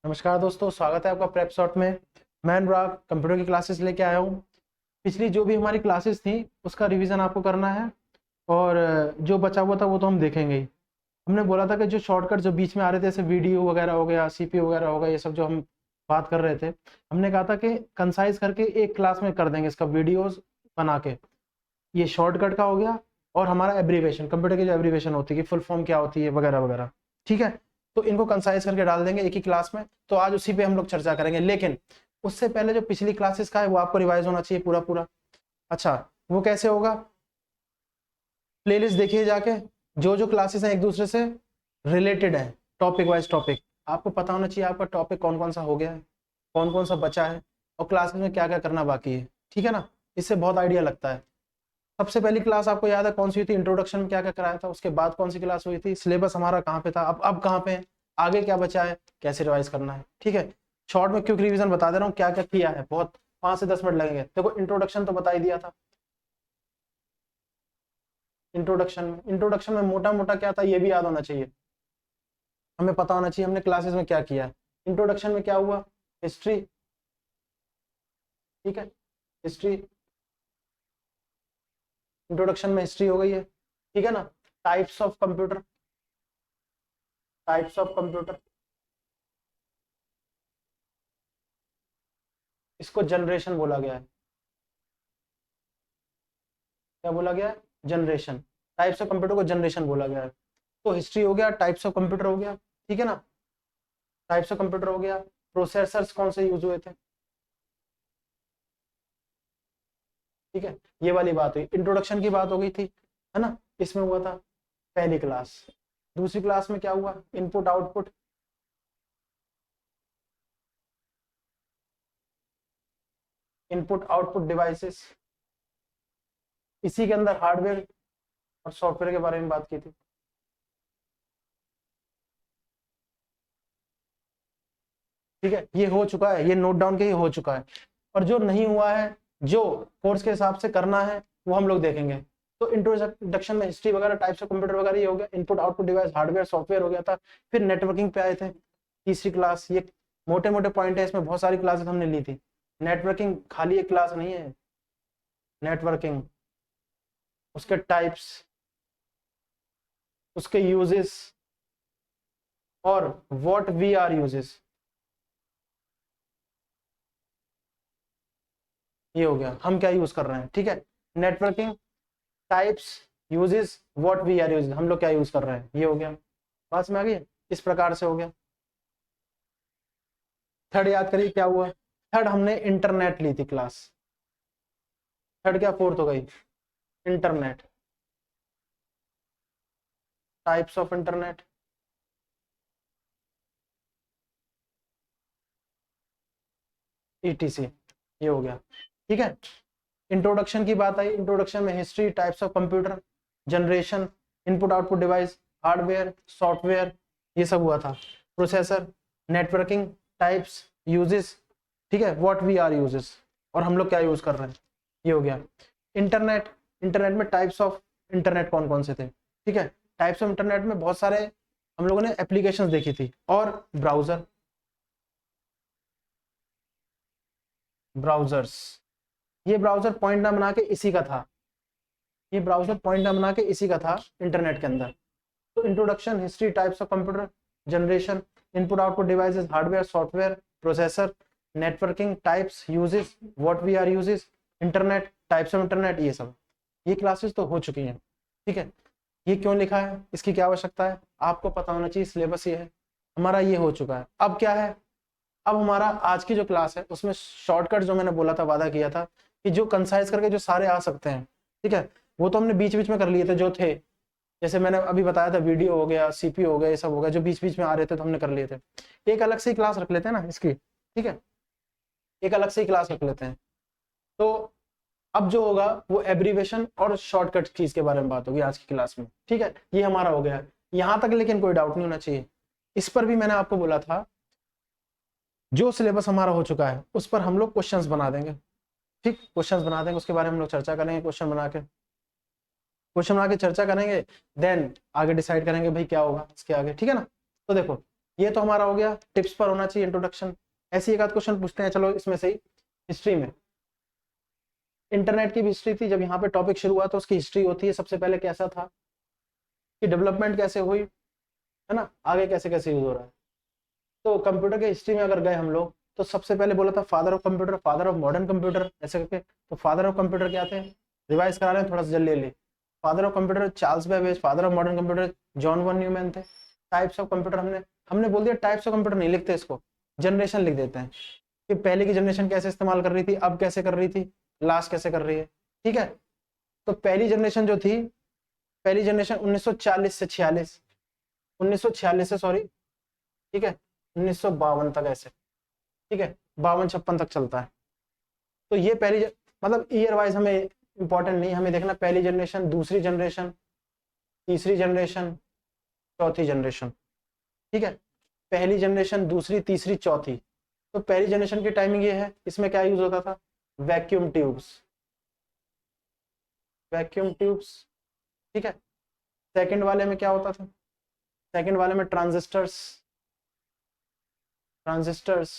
नमस्कार दोस्तों, स्वागत है आपका प्रेप शॉट में। मैं अनुराग कंप्यूटर की क्लासेस लेके आया हूँ। पिछली जो भी हमारी क्लासेस थी उसका रिवीजन आपको करना है और जो बचा हुआ था वो तो हम देखेंगे ही। हमने बोला था कि जो शॉर्टकट जो बीच में आ रहे थे जैसे वीडियो वगैरह हो गया, सीपीयू वगैरह हो गया, ये सब जो हम बात कर रहे थे, हमने कहा था कि कंसाइज करके एक क्लास में कर देंगे इसका वीडियोस बना के। ये शॉर्टकट का हो गया और हमारा एब्रीवेशन, कंप्यूटर की जो एब्रीवेशन होती है कि फुल फॉर्म क्या होती है वगैरह वगैरह। ठीक है, तो इनको कंसाइज करके डाल देंगे एक ही क्लास में। तो आज उसी पे हम लोग चर्चा करेंगे, लेकिन उससे पहले जो पिछली क्लासेस का है वो आपको रिवाइज होना चाहिए पूरा पूरा। अच्छा, वो कैसे होगा? प्लेलिस्ट देखिए जाके, जो जो क्लासेस हैं एक दूसरे से रिलेटेड है, टॉपिक वाइज टॉपिक आपको पता होना चाहिए। आपका टॉपिक कौन कौन सा हो गया है, कौन कौन सा बचा है और क्लासेस में क्या क्या करना बाकी है। ठीक है ना, इससे बहुत आइडिया लगता है। सबसे पहली क्लास आपको याद है कौन सी हुई थी? इंट्रोडक्शन में क्या क्या कराया था। उसके बाद कौन सी क्लास हुई थी? सिलेबस हमारा कहाँ पे था, अब कहाँ पे है, आगे क्या बचा है, कैसे रिवाइज करना है। ठीक है, शॉर्ट में क्विक रिवीजन बता दे रहा हूँ क्या क्या किया है, बहुत 5 से 10 मिनट लगेंगे। देखो, इंट्रोडक्शन तो बता ही दिया था। इंट्रोडक्शन में मोटा मोटा क्या था ये भी याद होना चाहिए, हमें पता होना चाहिए हमने क्लासेस में क्या किया है। इंट्रोडक्शन में क्या हुआ? हिस्ट्री। ठीक है, हिस्ट्री, इंट्रोडक्शन में हिस्ट्री हो गई है। ठीक है ना। Types of computer, types of computer, इसको जनरेशन बोला गया है। क्या बोला गया है? जनरेशन। टाइप्स ऑफ कंप्यूटर को जनरेशन बोला गया है। तो हिस्ट्री हो गया, टाइप्स ऑफ कंप्यूटर हो गया। ठीक है ना, टाइप्स ऑफ कंप्यूटर हो गया। प्रोसेसर्स कौन से यूज हुए थे। ठीक है, ये वाली बात हुई। इंट्रोडक्शन की बात हो गई थी, है ना, इसमें हुआ था पहली क्लास। दूसरी क्लास में क्या हुआ? Input output, input output devices. इसी के अंदर हार्डवेयर और सॉफ्टवेयर के बारे में बात की थी। ठीक है, ये हो चुका है, ये नोट डाउन के ही हो चुका है। और जो नहीं हुआ है, जो कोर्स के हिसाब से करना है, वो हम लोग देखेंगे। तो इंट्रोडक्शन में हिस्ट्री वगैरह, टाइप्स ऑफ कंप्यूटर वगैरह ये हो गया। Input output device, hardware software हो गया था। फिर नेटवर्किंग पे आए थे, तीसरी क्लास। ये मोटे मोटे पॉइंट है, इसमें बहुत सारी क्लासेस हमने ली थी। नेटवर्किंग खाली एक क्लास नहीं है। नेटवर्किंग, उसके टाइप्स, उसके यूजेस और व्हाट वी आर यूजेस, ये हो गया हम क्या यूज कर रहे हैं। ठीक है, networking, types, uses, what we are using, हम लोग क्या यूज कर रहे हैं, ये हो गया। पास में आ गई, इस प्रकार से हो गया। थर्ड याद करिए क्या हुआ। थर्ड हमने इंटरनेट ली थी क्लास। थर्ड क्या, फोर्थ हो गई internet, types of internet, etc, ये हो गया। ठीक है, इंट्रोडक्शन की बात आई। इंट्रोडक्शन में history, types of computer, generation, input output device, hardware software, ये सब हुआ था। प्रोसेसर, नेटवर्किंग, टाइप्स, यूजेस, ठीक है, व्हाट वी आर यूजेस, और हम लोग क्या यूज कर रहे हैं, ये हो गया। इंटरनेट, इंटरनेट में टाइप्स ऑफ इंटरनेट कौन कौन से थे। ठीक है, टाइप्स ऑफ इंटरनेट में बहुत सारे हम लोगों ने एप्लीकेशंस देखी थी। और ब्राउजर, ब्राउजर्स, ये ब्राउजर पॉइंट ना बना के इसी का था, ये ब्राउजर पॉइंट ना बना के इसी का था इंटरनेट के अंदर। तो introduction, history, types of computer, generation, input output devices, hardware software, processor, networking, types, uses, what we are uses, internet, types of internet, ये सब, ये क्लासेस तो हो चुकी हैं। ठीक है, ये क्यों लिखा है, इसकी क्या आवश्यकता है, आपको पता होना चाहिए। सिलेबस ये है हमारा, ये हो चुका है। अब क्या है? अब हमारा आज की जो क्लास है उसमें शॉर्टकट जो मैंने बोला था, वादा किया था कि जो कंसाइज करके जो सारे आ सकते हैं, ठीक है, वो तो हमने बीच बीच में कर लिए थे जो थे। जैसे मैंने अभी बताया था, वीडियो हो गया, सीपीयू हो गया, ये सब हो गया, जो बीच बीच में आ रहे थे तो हमने कर लिए थे। एक अलग से ही क्लास रख लेते हैं ना इसकी। ठीक है, एक अलग से ही क्लास रख लेते हैं। तो अब जो होगा वो एब्रीवेशन और शॉर्टकट चीज के बारे में बात होगी आज की क्लास में। ठीक है, ये हमारा हो गया यहां तक, लेकिन कोई डाउट नहीं होना चाहिए। इस पर भी मैंने आपको बोला था, जो सिलेबस हमारा हो चुका है उस पर हम लोग क्वेश्चंस बना देंगे। ठीक, क्वेश्चंस बना देंगे, उसके बारे में हम लोग चर्चा करेंगे। क्वेश्चन बना के चर्चा करेंगे, देन आगे डिसाइड करेंगे भाई क्या होगा इसके आगे। ठीक है ना। तो देखो, ये तो हमारा हो गया, टिप्स पर होना चाहिए इंट्रोडक्शन। ऐसे एक आध क्वेश्चन पूछते हैं, चलो इसमें से ही। हिस्ट्री में इंटरनेट की भी हिस्ट्री थी, जब यहाँ पे टॉपिक शुरू हुआ तो उसकी हिस्ट्री होती है, सबसे पहले कैसा था, कि डेवलपमेंट कैसे हुई, है ना, आगे कैसे कैसे यूज हो रहा है। तो कंप्यूटर के हिस्ट्री में अगर गए हम लोग, तो सबसे पहले बोला था father of computer, father of modern computer, ऐसे करके। तो फादर ऑफ कंप्यूटर क्या थे, रिवाइज करा रहे हैं थोड़ा सा जल्दी जल्दी। Father of computer Charles Babbage, father of modern computer John von Neumann थे। टाइप्स ऑफ कंप्यूटर हमने हमने बोल दिया, टाइप्स ऑफ कंप्यूटर नहीं लिखते इसको, जनरेशन लिख देते हैं, कि पहले की जनरेशन कैसे इस्तेमाल कर रही थी, अब कैसे कर रही थी, लास्ट कैसे कर रही है। ठीक है, तो पहली जनरेशन जो थी, पहली जनरेशन 1940 से 46, 1946 से सॉरी, ठीक है, 1952 तक ऐसे, ठीक है, 52-56 तक चलता है। तो ये पहली मतलब ईयर वाइज हमें इंपॉर्टेंट नहीं, हमें देखना पहली जनरेशन, दूसरी जनरेशन, तीसरी जनरेशन, चौथी जनरेशन। ठीक है, पहली जनरेशन, दूसरी, तीसरी, चौथी। तो पहली जनरेशन की टाइमिंग ये है, इसमें क्या यूज होता था, वैक्यूम ट्यूब्स, वैक्यूम ट्यूब्स। ठीक है, सेकंड वाले में क्या होता था, सेकंड वाले में ट्रांजिस्टर्स, ट्रांजिस्टर्स।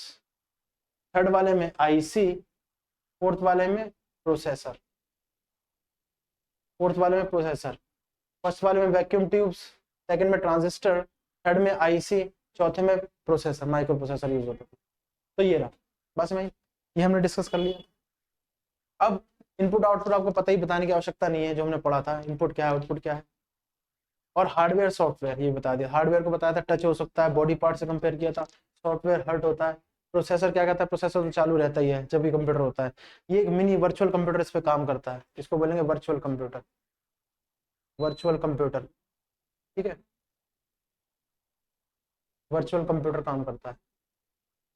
थर्ड वाले में आईसी, फोर्थ वाले में प्रोसेसर, फोर्थ वाले में प्रोसेसर। फर्स्ट वाले में वैक्यूम ट्यूब्स, सेकंड में ट्रांजिस्टर, थर्ड में आईसी, चौथे में प्रोसेसर, माइक्रो प्रोसेसर यूज होता था। तो ये रहा, बस मैं ये हमने डिस्कस कर लिया। अब इनपुट आउटपुट आपको पता ही, बताने की आवश्यकता नहीं है, जो हमने पढ़ा था, इनपुट क्या है आउटपुट क्या है। और हार्डवेयर सॉफ्टवेयर ये बता दिया, हार्डवेयर को बताया था टच हो सकता है, बॉडी पार्ट से कंपेयर किया था, सॉफ्टवेयर हर्ट होता है। प्रोसेसर क्या कहता है, प्रोसेसर तो चालू रहता ही है जब भी कंप्यूटर होता है। ये एक मिनी वर्चुअल कंप्यूटर इस पे काम करता है, इसको बोलेंगे वर्चुअल कंप्यूटर, वर्चुअल कंप्यूटर। ठीक है, वर्चुअल कंप्यूटर काम करता है।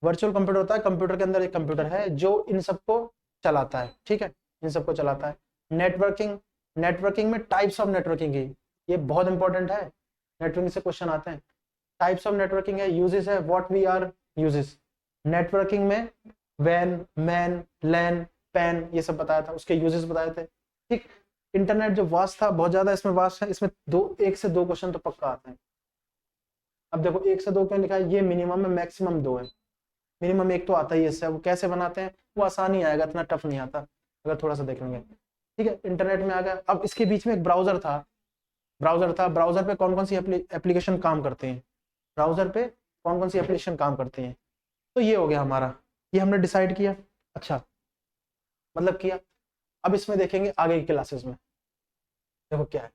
वर्चुअल कंप्यूटर होता है, कंप्यूटर के अंदर एक कंप्यूटर है जो इन सबको चलाता है। ठीक है, इन सबको चलाता है। नेटवर्किंग, नेटवर्किंग में टाइप्स ऑफ नेटवर्किंग है, ये बहुत इंपॉर्टेंट है, नेटवर्किंग से क्वेश्चन आते हैं। टाइप्स ऑफ नेटवर्किंग है, यूजेस है, what we are uses. Networking में वैन, मैन, लैन, पैन, ये सब बताया था, उसके यूजेस बताए थे। ठीक, इंटरनेट जो वास्ट था, बहुत ज्यादा इसमें वास्ट है, इसमें एक से दो क्वेश्चन तो पक्का आते हैं। अब देखो एक से दो क्यों लिखा है, ये मिनिमम है, मैक्सिमम दो है, मिनिमम एक तो आता ही है इससे। वो कैसे बनाते हैं, वो आसान ही आएगा, इतना टफ नहीं आता अगर थोड़ा सा देखेंगे। ठीक है, इंटरनेट में आ गया। अब इसके बीच में एक ब्राउजर था, ब्राउजर था, ब्राउजर पे कौन कौन सी एप्लीकेशन काम करते हैं, ब्राउजर पे कौन कौन सी एप्लीकेशन काम करते हैं। तो ये हो गया हमारा, ये हमने डिसाइड किया। अच्छा, मतलब किया। अब इसमें देखेंगे आगे की क्लासेस में, देखो क्या है,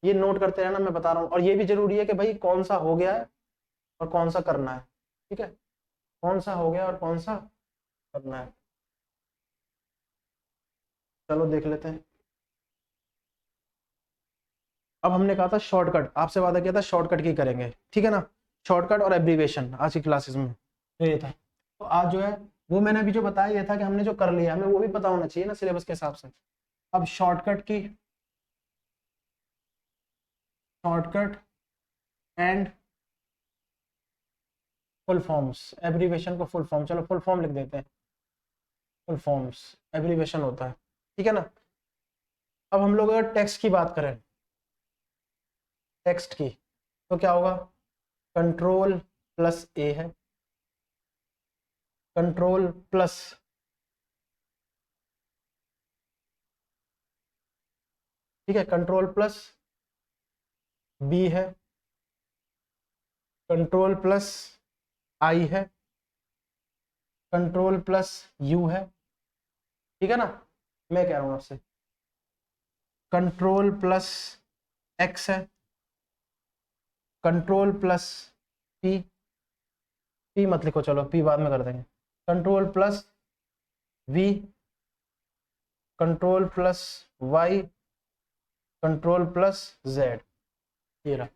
ये नोट करते रहना, मैं बता रहा हूँ। और ये भी जरूरी है कि भाई कौन सा हो गया है और कौन सा करना है। ठीक है, कौन सा हो गया और कौन सा करना है, चलो देख लेते हैं। अब हमने कहा था शॉर्टकट, आपसे वादा किया था शॉर्टकट की करेंगे, ठीक है ना, शॉर्टकट और एब्रीवेशन आज की क्लासेस में तो ये था। तो आज जो है वो मैंने अभी जो बताया, ये था कि हमने जो कर लिया हमें वो भी पता होना चाहिए ना सिलेबस के हिसाब से। अब शॉर्टकट की, shortcut and full forms, abbreviation को फुल फॉर्म, चलो फुल फॉर्म लिख देते हैं, फुल फॉर्म्स एब्रीवेशन होता है। ठीक है ना। अब हम लोग अगर टेक्स्ट की बात करें, टेक्स्ट की, तो क्या होगा, कंट्रोल प्लस ए है, कंट्रोल प्लस, ठीक है, कंट्रोल प्लस बी है, कंट्रोल प्लस आई है, कंट्रोल प्लस यू है। ठीक है ना, मैं कह रहा हूं आपसे कंट्रोल प्लस एक्स है, कंट्रोल प्लस पी, पी मत लिखो, चलो पी बाद में कर देंगे, control plus V, control plus Y, control plus Z. ये रहा।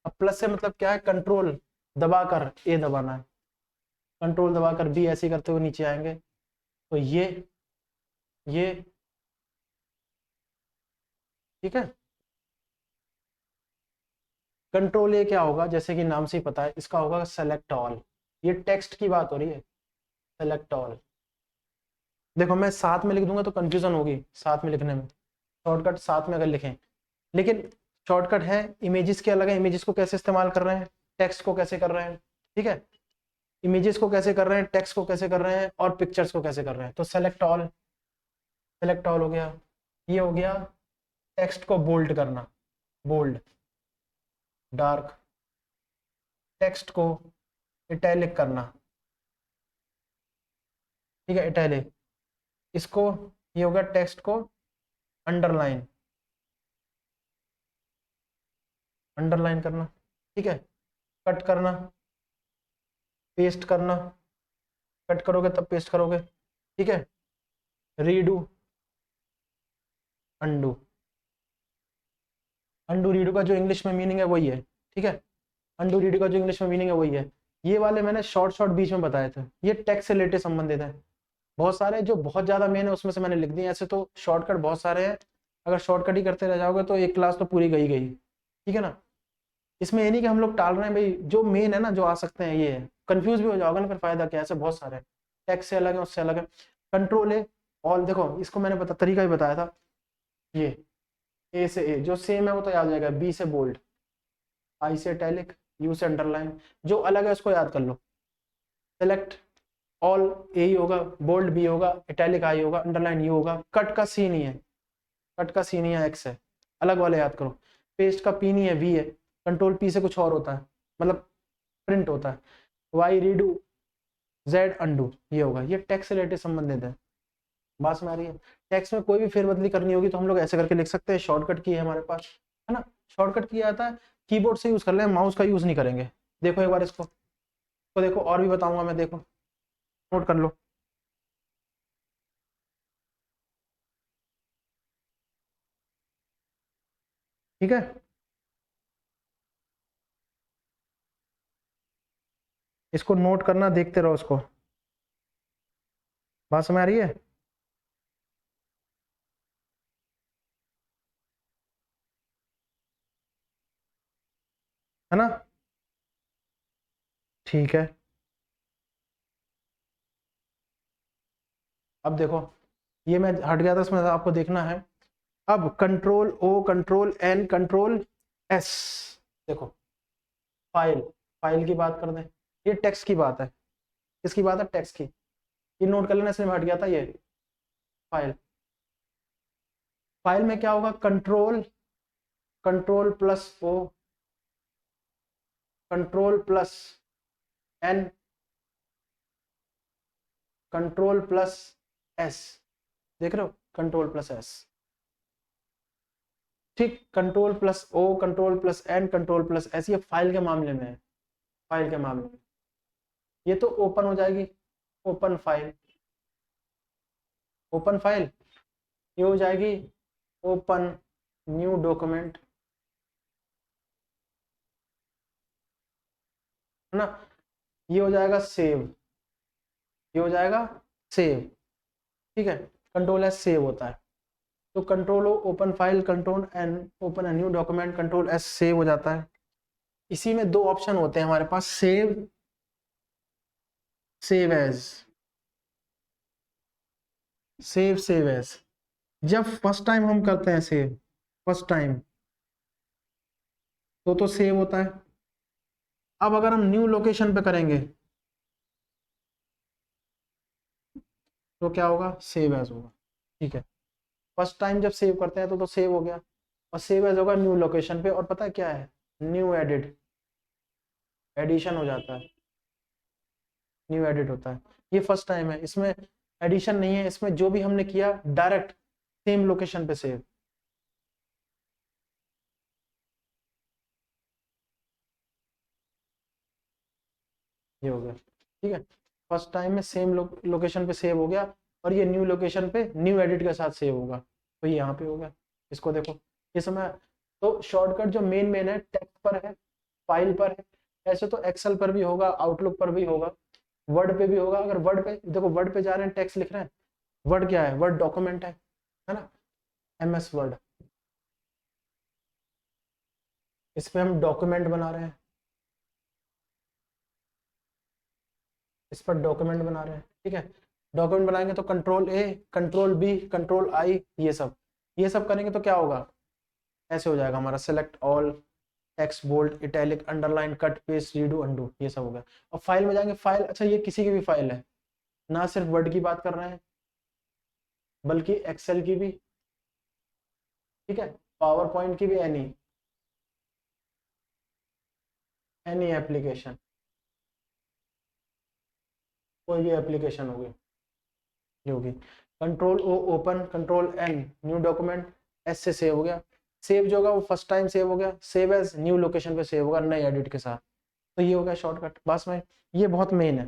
अब प्लस से मतलब क्या है, कंट्रोल दबाकर ए दबाना है, कंट्रोल दबाकर बी, ऐसे करते हुए नीचे आएंगे। तो ये ठीक है। कंट्रोल ए क्या होगा, जैसे कि नाम से ही पता है, इसका होगा सेलेक्ट ऑल। ये टेक्स्ट की बात हो रही है, सेलेक्ट ऑल। देखो मैं साथ में लिख दूंगा तो कंफ्यूजन होगी साथ में लिखने में, शॉर्टकट साथ में अगर लिखें, लेकिन शॉर्टकट है, इमेजेस के अलग है, इमेजेस को कैसे इस्तेमाल कर रहे हैं, टेक्स्ट को कैसे कर रहे हैं, ठीक है, इमेजेस को कैसे कर रहे हैं, टेक्स्ट को कैसे कर रहे हैं, और पिक्चर्स को कैसे कर रहे हैं। तो सेलेक्ट ऑल हो गया, ये हो गया टेक्स्ट को बोल्ड करना, बोल्ड, डार्क, टेक्स्ट को इटैलिक करना, ठीक है, इटैलिक, इसको, ये होगा टेक्स्ट को अंडरलाइन, अंडरलाइन करना, ठीक है, कट करना, पेस्ट करना, कट करोगे तब पेस्ट करोगे, ठीक है, रीडू, अंडू, अंडू रीडू का जो इंग्लिश में मीनिंग है वही है, ठीक है, अंडू रीडू का जो इंग्लिश में मीनिंग है वही है। ये वाले मैंने शॉर्ट शॉर्ट बीच में बताए थे, ये टेक्स्ट से रिलेटेड संबंधित है। बहुत सारे जो बहुत ज्यादा मेन है उसमें से मैंने लिख दिए, ऐसे तो शॉर्टकट बहुत सारे हैं, अगर शॉर्टकट ही करते रह जाओगे तो एक क्लास तो पूरी गई गई, ठीक है ना। इसमें ये नहीं कि हम लोग टाल रहे हैं भाई, जो मेन है ना जो आ सकते हैं ये है, कंफ्यूज भी हो जाओगे ना फिर फायदा क्या है, ऐसे बहुत सारे टेक्स्ट से अलग है, उससे अलग है। कंट्रोल ए ऑल, देखो इसको मैंने तरीका ही बताया था, ये ए से ए जो सेम है वो तो याद हो जाएगा, बी से बोल्ड, आई से इटैलिक, यू से अंडरलाइन, जो अलग है उसको याद कर लो। सेलेक्ट ऑल ए ही होगा, बोल्ड बी होगा, इटैलिक आई होगा, अंडरलाइन यू होगा, कट का सी नहीं है, कट का सी नहीं है, एक्स है, अलग वाले याद करो। पेस्ट का पी नहीं है, वी है, कंट्रोल पी से कुछ और होता है, मतलब प्रिंट होता है, वाई रीडू, जेड अंडू, ये होगा, ये टेक्स्ट रिलेटेड संबंधित है। बात समझ आ रही है। टेक्स्ट में कोई भी फेरबदली करनी होगी तो हम लोग ऐसे करके लिख सकते हैं, शॉर्टकट की है हमारे पास, है ना, शॉर्टकट की आता है, कीबोर्ड से यूज कर ले, माउस का यूज नहीं करेंगे। देखो एक बार इसको तो देखो, और भी बताऊंगा मैं, देखो नोट कर लो, ठीक है, इसको नोट करना, देखते रहो इसको, बात समझ आ रही है ना, ठीक है। अब देखो ये मैं हट गया था, इसमें आपको देखना है। अब control O, control N, control S, देखो फाइल, फाइल की बात कर दें, ये टेक्स्ट की बात है, किसकी बात है, टेक्स्ट की, ये नोट कर लेना, इसलिए मैं हट गया था, ये फाइल, फाइल में क्या होगा, control, control plus O, control plus N, control plus S, देख रहे हो, कंट्रोल प्लस एस, ठीक, control plus O, control plus N, control plus S, ये फाइल के मामले में है, फाइल के मामले में, ये तो ओपन हो जाएगी, ओपन फाइल, ओपन फाइल, ये हो जाएगी ओपन न्यू डॉक्यूमेंट, है ना, ये हो जाएगा सेव, ये हो जाएगा सेव, ठीक है, कंट्रोल एस सेव होता है, तो control O open file, control N open a new document, control S save हो जाता है। इसी में दो ऑप्शन होते हैं हमारे पास, save, save as, save as, जब फर्स्ट टाइम हम करते हैं सेव, फर्स्ट टाइम तो सेव होता है। अब अगर हम न्यू लोकेशन पे करेंगे तो क्या होगा, सेव एज होगा, ठीक है, फर्स्ट टाइम जब सेव करते हैं तो सेव हो गया, और सेव एज होगा न्यू लोकेशन पे, और पता है क्या है, न्यू एडिट, एडिशन हो जाता है, न्यू एडिट होता है, ये फर्स्ट टाइम है, इसमें एडिशन नहीं है, इसमें जो भी हमने किया डायरेक्ट सेम लोकेशन पे सेव, ये हो गया, ठीक है, फर्स्ट टाइम में सेम लोकेशन पे सेव हो गया, और ये न्यू लोकेशन पे न्यू एडिट के साथ सेव होगा, तो ये यहाँ पे हो गया, इसको देखो, ये समय, तो शॉर्टकट जो मेन मेन है, टेक्स्ट पर है, फाइल पर है, ऐसे तो एक्सेल पर भी होगा, आउटलुक पर भी होगा, वर्ड पे भी होगा, अगर वर्ड पे देखो, वर्ड पे जा रहे हैं, टेक्स्ट लिख रहे हैं, वर्ड क्या है, वर्ड डॉक्यूमेंट है ना, MS वर्ड, इस पे हम डॉक्यूमेंट बना रहे हैं, इस पर डॉक्यूमेंट बना रहे हैं, ठीक है, डॉक्यूमेंट बनाएंगे तो control A, control B, control I, ये सब करेंगे तो क्या होगा, ऐसे हो जाएगा हमारा select all, text bold, italic, underline, cut, paste, redo, undo, ये सब हो गया। और फाइल में जाएंगे, फाइल, अच्छा ये किसी की भी फाइल है, ना सिर्फ वर्ड की बात कर रहे हैं बल्कि एक्सेल की भी, ठीक है, पावर पॉइंट की भी, एनी एप्लीकेशन, कोई भी एप्लीकेशन होगी जो होगी। Control O open, control N new document, S से सेव हो गया। सेव जो होगा वो फर्स्ट टाइम सेव हो गया, सेव एज न्यू लोकेशन पे सेव होगा नए एडिट के साथ। तो ये हो गया शॉर्टकट बस में। ये बहुत मेन है,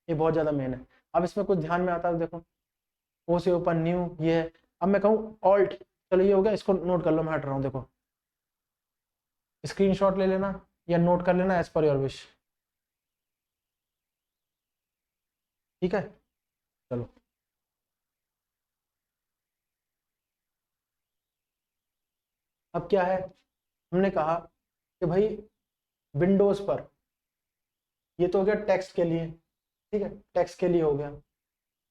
ये बहुत ज्यादा मेन है। अब इसमें कुछ ध्यान में आता है, देखो ओ से ओपन न्यू ये है। अब मैं कहूँ ऑल्ट, चलो ये हो गया, इसको नोट कर लो, मैं हट रहा हूँ, देखो स्क्रीनशॉट ले लेना या नोट कर लेना एज पर योर विश, ठीक है। चलो अब क्या है, हमने कहा कि भाई विंडोज पर, ये तो हो गया टेक्स्ट के लिए, ठीक है, टेक्स्ट के लिए हो गया,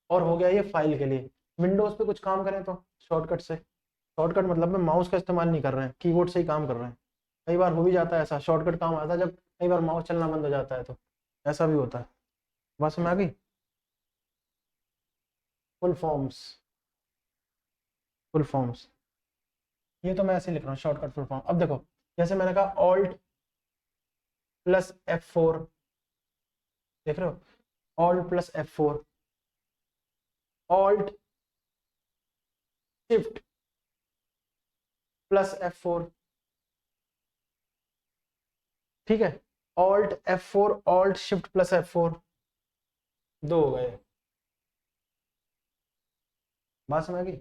और हो गया ये फाइल के लिए। विंडोज पे कुछ काम करें तो शॉर्टकट से, शॉर्टकट मतलब में माउस का इस्तेमाल नहीं कर रहे हैं, कीबोर्ड से ही काम कर रहे हैं। कई बार हो भी जाता है ऐसा, शॉर्टकट काम आता है जब कई बार माउस चलना बंद हो जाता है, तो ऐसा भी होता है। बात समझ आ गई। फुल फॉर्म्स, फुल फॉर्म्स, ये तो मैं ऐसे लिख रहा हूँ शॉर्टकट फुल फॉर्म। अब देखो जैसे मैंने कहा ऑल्ट प्लस F4, देख रहे हो, alt plus F4, alt shift plus F4, ठीक है, alt F4 alt shift plus F4, दो हो गए। बात समझ गई,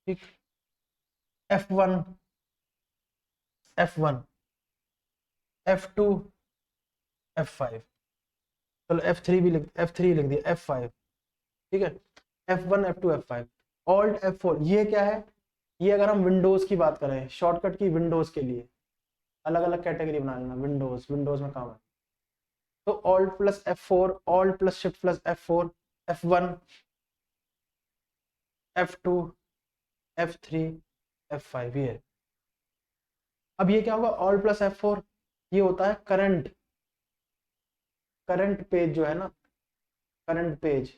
ठीक। F1, F1, F2, F5, चलो F3 लिख दिया, F5, ठीक है, F1 F2 F5, alt F4, ये क्या है, ये अगर हम विंडोज की बात करें, शॉर्टकट की विंडोज के लिए अलग अलग कैटेगरी बना लेना, विंडोज, विंडोज में काम है। तो alt plus F4, alt plus shift plus F4, F1, F2, F3, F5, ये। अब ये क्या होगा, ऑल्ट प्लस F4, ये होता है करंट, करंट पेज जो है ना, करंट पेज,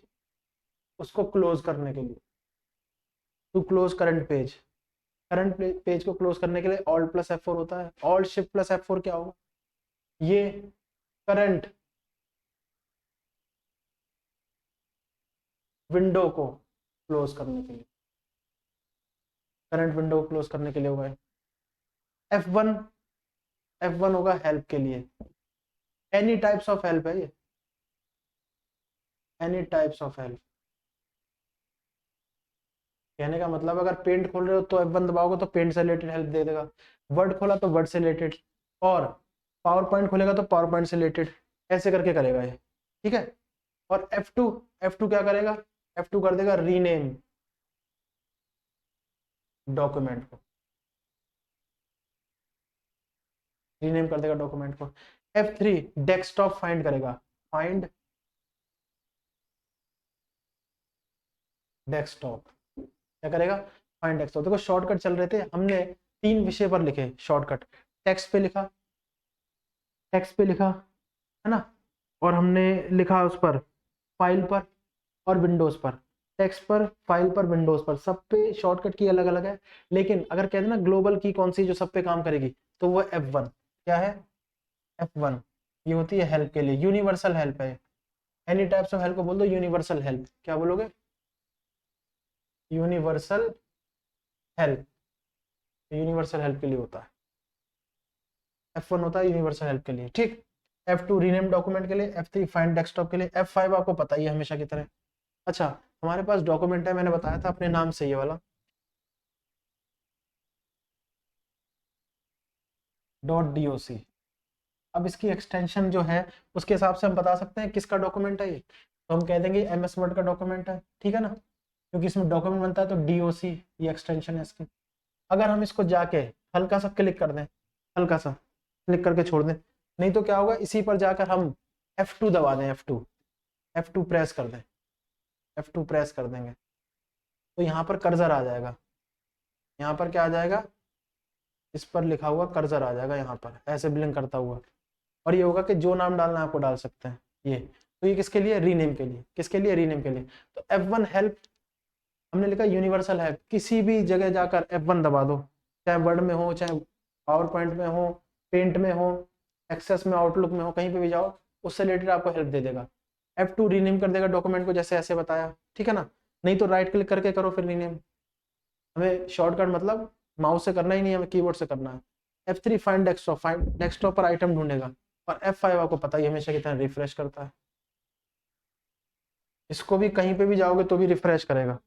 उसको क्लोज करने के लिए, to close current page, current page को क्लोज करने के लिए ऑल्ट प्लस F4 होता है। ऑल्ट शिफ्ट प्लस F4 क्या होगा, ये करंट विंडो को क्लोज करने के लिए, करंट विंडो को क्लोज करने के लिए होगा। F1, F1 होगा हेल्प के लिए, एनी टाइप्स ऑफ हेल्प है ये, एनी टाइप्स ऑफ हेल्प। कहने का मतलब अगर पेंट खोल रहे हो तो F1 दबाओगे तो पेंट से रिलेटेड हेल्प दे देगा, वर्ड खोला तो वर्ड से रिलेटेड, और पावर पॉइंट खोलेगा तो पावर पॉइंट से रिलेटेड, ऐसे करके करेगा ये, ठीक है। और F2, F2 क्या करेगा, F2 कर देगा रीनेम डॉक्यूमेंट को, रीनेम कर देगा डॉक्यूमेंट को। F3 डेस्कटॉप फाइंड करेगा, फाइंड डेस्कटॉप, क्या करेगा, फाइंड डेस्कटॉप। देखो शॉर्टकट चल रहे थे, हमने 3 विषय पर लिखे शॉर्टकट, टेक्स्ट पे लिखा, टेक्स्ट पे लिखा, है ना, और हमने लिखा उस पर फाइल पर और विंडोज पर, टेक्स्ट पर, फाइल पर, विंडोज पर, सब पे शॉर्टकट की अलग अलग है। लेकिन अगर कहते हैं ना ग्लोबल की कौन सी जो सब पे काम करेगी, तो वो F1, क्या है, F1, ये होती है हेल्प के लिए, यूनिवर्सल हेल्प है। एनी टाइप्स ऑफ हेल्प को बोल दो यूनिवर्सल हेल्प, क्या बोलोगे, यूनिवर्सल हेल्प, यूनिवर्सल हेल्प के लिए होता है, F1 होता है यूनिवर्सल हेल्प के लिए, ठीक। F2 रीनेम डॉक्यूमेंट के लिए, F3 फाइंड डेस्कटॉप के लिए, F5 आपको पता ही है हमेशा की तरह। अच्छा, हमारे पास डॉक्यूमेंट है, मैंने बताया था अपने नाम से, ये वाला .doc। अब इसकी एक्सटेंशन जो है उसके हिसाब से हम बता सकते हैं किसका डॉक्यूमेंट है ये, तो हम कह देंगे MS वर्ड का डॉक्यूमेंट है, ठीक है ना, क्योंकि इसमें डॉक्यूमेंट बनता है तो DOC ये एक्सटेंशन है इसकी। अगर हम इसको जाके हल्का सा क्लिक कर दें, हल्का सा क्लिक करके छोड़ दें, नहीं तो क्या होगा, इसी पर जाकर हम F2 दबा दें, F2 प्रेस कर दें, F2 प्रेस कर देंगे तो यहाँ पर कर्सर आ जाएगा, यहाँ पर क्या आ जाएगा, इस पर लिखा हुआ कर्सर आ जाएगा यहाँ पर ऐसे ब्लिंक करता हुआ, और ये होगा कि जो नाम डालना है आपको डाल सकते हैं ये। तो ये किसके लिए, रीनेम के लिए। किसके लिए, रीनेम के लिए। तो F1 हेल्प हमने लिखा यूनिवर्सल है, किसी भी जगह जाकर F1 दबा दो, चाहे वर्ड में हो, चाहे पावर पॉइंट में हो, पेंट में हो, एक्सेस में, आउटलुक में हो, कहीं पे भी जाओ उससे रिलेटेड आपको हेल्प दे देगा। F2 रीनेम कर देगा डॉक्यूमेंट को, जैसे ऐसे बताया, ठीक है ना। नहीं तो राइट क्लिक करके करो फिर रीनेम, हमें शॉर्टकट मतलब माउस से करना ही नहीं, हमें कीबोर्ड से करना है। F3 find desktop, find desktop पर आइटम ढूंढेगा। और F5 आपको पता ही हमेशा कितना रिफ्रेश करता है, इसको भी कहीं पे भी जाओगे तो भी रिफ्रेश करेगा।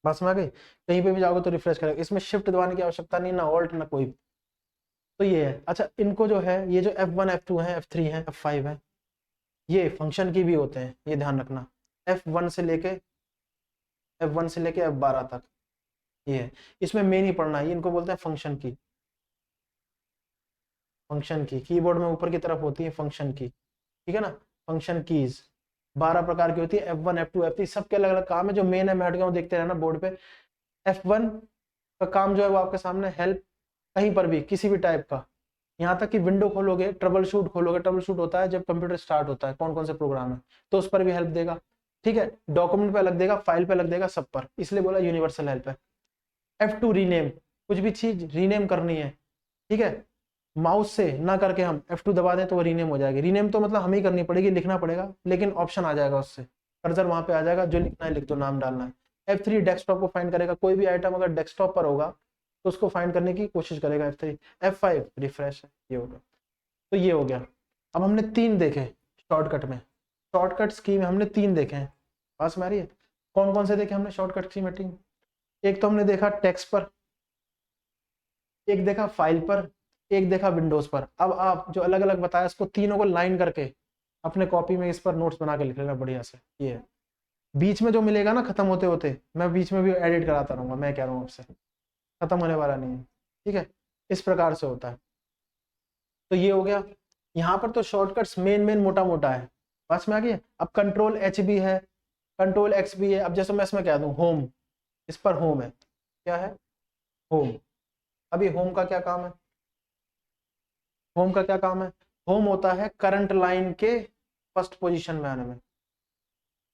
बस में आ गई, कहीं पे भी जाओगे तो रिफ्रेश करेगा, इसमें शिफ्ट दबाने की आवश्यकता नहीं, ना ऑल्ट ना कोई। तो ये है। अच्छा, इनको जो है, ये जो F1 F2 है, F3 है, F5 है, ये फंक्शन की भी होते हैं, ये ध्यान रखना। F1 से लेके F12 तक ये है, इसमें मेन ही पढ़ना है, इनको बोलते हैं फंक्शन की। फंक्शन की कीबोर्ड में ऊपर की तरफ होती है फंक्शन की, ठीक है ना। फंक्शन कीज 12 प्रकार की होती है, F1 F2 F3 सबके अलग अलग काम है। जो मेन है मैं हट गया हूं, देखते रहना बोर्ड पे। F1 का काम जो है वो आपके सामने, हेल्प कहीं पर भी किसी भी टाइप का, यहाँ तक कि विंडो खोलोगे, ट्रबल शूट खोलोगे, ट्रबल शूट होता है जब कंप्यूटर स्टार्ट होता है, कौन कौन से प्रोग्राम है, तो उस पर भी हेल्प देगा, ठीक है। डॉक्यूमेंट पे अलग देगा, फाइल पे अलग देगा, सब पर, इसलिए बोला यूनिवर्सल हेल्प है। F2 रीनेम, कुछ भी चीज रीनेम करनी है, ठीक है, माउस से ना करके हम F2 दबा दें तो वो रीनेम हो जाएगी। रीनेम तो मतलब हमें ही करनी पड़ेगी, लिखना पड़ेगा, लेकिन ऑप्शन आ जाएगा उससे, कर्सर वहां पे आ जाएगा, जो लिखना है लिख दो, नाम डालना है। F3 डेस्कटॉप को फाइंड करेगा, कोई भी आइटम अगर डेस्कटॉप पर होगा तो उसको फाइंड करने की कोशिश करेगा F3। F5 रिफ्रेश है, ये होगा। तो ये हो गया। अब हमने 3 देखे शॉर्टकट में, शॉर्टकट की में हमने 3 देखे हैं, पास में आ रही है। कौन कौन से देखे हमने शॉर्टकट की में 3? एक तो हमने देखा टेक्स्ट पर, एक देखा फाइल पर, एक देखा विंडोज पर। अब आप जो अलग अलग बताया इसको तीनों को लाइन करके अपने कॉपी में इस पर नोट्स बना के लिख लेना बढ़िया से। ये है। बीच में जो मिलेगा ना खत्म होते होते, मैं बीच में भी एडिट कराता रहूंगा, मैं कह रहा हूँ आपसे, खत्म होने वाला नहीं है, ठीक है। इस प्रकार से होता है। तो ये हो गया। यहाँ पर तो शॉर्टकट्स मेन मेन मोटा मोटा है, पास में आ गया। अब कंट्रोल H भी है, कंट्रोल X भी है। अब जैसे मैं इसमें कह दूं होम, इस पर होम है, क्या है, होम। अभी होम का क्या काम है, होम का क्या काम है, होम होता है करंट लाइन के फर्स्ट पोजीशन में आने में।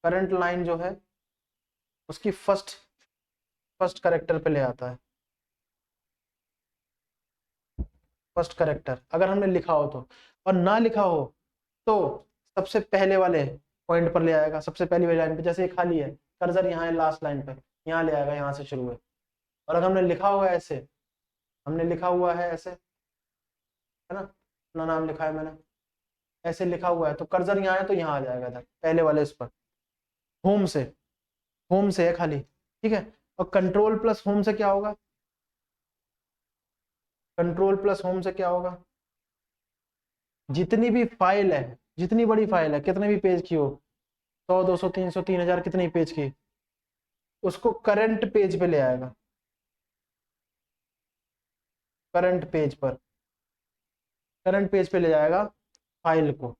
करंट लाइन जो है उसकी फर्स्ट करेक्टर पे ले आता है, फर्स्ट करेक्टर अगर हमने लिखा हो तो, और ना लिखा हो तो सबसे पहले वाले पॉइंट पर ले आएगा, सबसे पहली वाली लाइन पे। जैसे ये खाली है, कर्सर यहाँ है लास्ट लाइन पे, यहाँ ले आएगा, यहाँ से शुरू है। और अगर हमने लिखा हुआ है ऐसे, हमने लिखा हुआ है ऐसे, है ना, अपना नाम लिखा है मैंने, ऐसे लिखा हुआ है, तो कर्सर यहाँ है तो यहाँ आ जाएगा इधर पहले वाले इस पर, होम से, होम से है खाली, ठीक है। और कंट्रोल प्लस होम से क्या होगा, कंट्रोल प्लस होम से क्या होगा, जितनी भी फाइल है, जितनी बड़ी फाइल है, कितने भी पेज की हो, 100 200 300 3000 कितनी पेज की, उसको करंट पेज पे ले आएगा, करंट पेज पर, करंट पेज पे ले जाएगा फाइल को,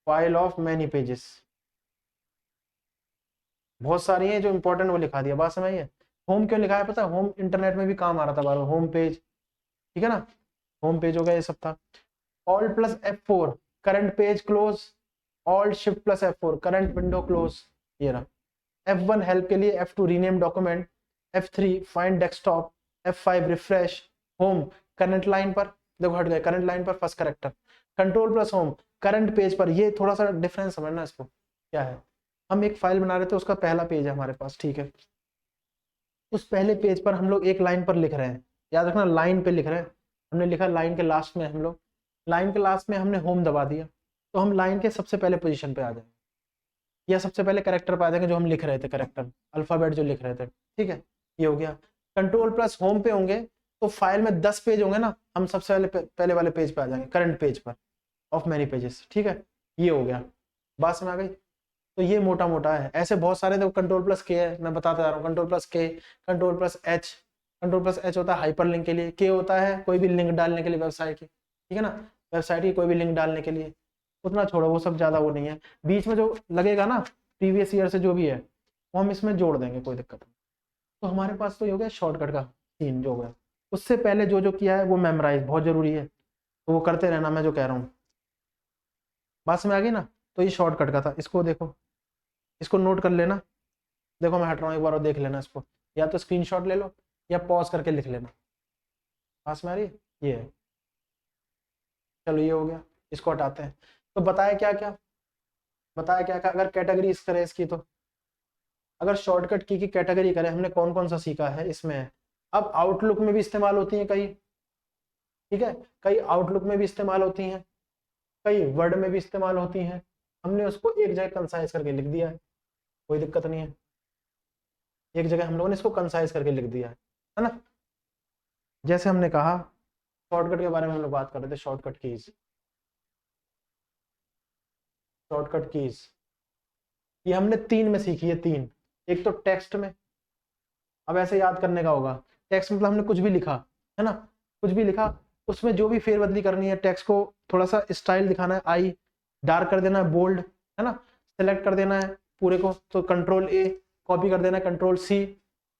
फाइल ऑफ मैनी पेजेस, बहुत सारी हैं, जो इंपॉर्टेंट वो लिखा दिया, बात समझ आई है। होम क्यों लिखा है पता है, होम इंटरनेट में भी काम आ रहा था बार बार, होम पेज, ठीक है ना, होम पेज हो गया, ये सब था। Alt plus F4 current page close, alt shift plus F4 current window close, ये रहा। F1 हेल्प के लिए, F2 rename document, F3 find desktop, F5 refresh, home current line पर, देखो हट गए, करंट लाइन पर first character, control plus home current page पर। ये थोड़ा सा डिफरेंस समझना इसको क्या है। हम एक फाइल बना रहे थे, उसका पहला पेज है हमारे पास, ठीक है, उस पहले पेज पर हम लोग एक लाइन पर लिख रहे हैं, याद रखना लाइन पे लिख रहे हैं। हमने लिखा लाइन के लास्ट में, हम लोग लाइन के लास्ट में हमने होम दबा दिया, तो हम लाइन के सबसे पहले पोजीशन पे आ जाएंगे, या सबसे पहले करेक्टर पे आ जाएंगे जो हम लिख रहे थे, करेक्टर अल्फाबेट जो लिख रहे थे, ठीक है। ये हो गया। कंट्रोल प्लस होम पे होंगे तो फाइल में 10 पेज होंगे ना, हम सबसे पहले वाले पेज पे आ जाएंगे, करंट पेज पर ऑफ मैनी पेजेस, ठीक है। ये हो गया, बात समझ आ गई। तो ये मोटा मोटा है, ऐसे बहुत सारे, देखो कंट्रोल प्लस के है, मैं बताता जा रहा हूँ, कंट्रोल प्लस के, control plus H, control plus H होता है हाइपर लिंक के लिए, के होता है कोई भी लिंक डालने के लिए वेबसाइट की, ठीक है ना, वेबसाइट की कोई भी लिंक डालने के लिए, उतना छोड़ो, वो सब ज्यादा वो नहीं है। बीच में जो लगेगा ना प्रीवियस ईयर से जो भी है वो हम इसमें जोड़ देंगे, कोई दिक्कत नहीं, तो हमारे पास तो ये हो गया शॉर्टकट का सीन जो है। उससे पहले जो जो किया है वो मेमोराइज बहुत जरूरी है, तो वो करते रहना, मैं जो कह रहा हूँ। बात समझ आ गई ना? तो ये शॉर्टकट का था, इसको देखो, इसको नोट कर लेना। देखो मैं हट रहा हूँ, एक बार और देख लेना इसको, या तो स्क्रीनशॉट ले लो या पॉज करके लिख लेना। पास में आ रही है? ये है। चलो ये हो गया, इसको हटाते हैं। तो बताया क्या क्या, बताया क्या क्या, अगर कैटेगरी इस करें इसकी, तो अगर शॉर्टकट की कैटेगरी करें, हमने कौन कौन सा सीखा है इसमें है। अब आउटलुक में भी इस्तेमाल होती है कई, ठीक है, कई आउटलुक में भी इस्तेमाल होती हैं, कई वर्ड में भी इस्तेमाल होती हैं। हमने उसको एक जगह कंसाइज करके लिख दिया है, कोई दिक्कत नहीं है। एक जगह हम लोगों ने इसको कंसाइज करके लिख दिया है ना। जैसे हमने कहा शॉर्टकट के बारे में हम लोग बात कर रहे थे, शॉर्टकट कीज, शॉर्टकट कीज ये हमने 3 में सीखी है, 3। एक तो टेक्स्ट में, अब ऐसे याद करने का होगा, टेक्स्ट मतलब हमने कुछ भी लिखा है ना, कुछ भी लिखा, उसमें जो भी फेरबदली करनी है, टेक्स्ट को थोड़ा सा स्टाइल दिखाना है, आई डार्क कर देना है, बोल्ड है ना, सेलेक्ट कर देना है पूरे को, तो कंट्रोल ए, कॉपी कर देना है कंट्रोल सी,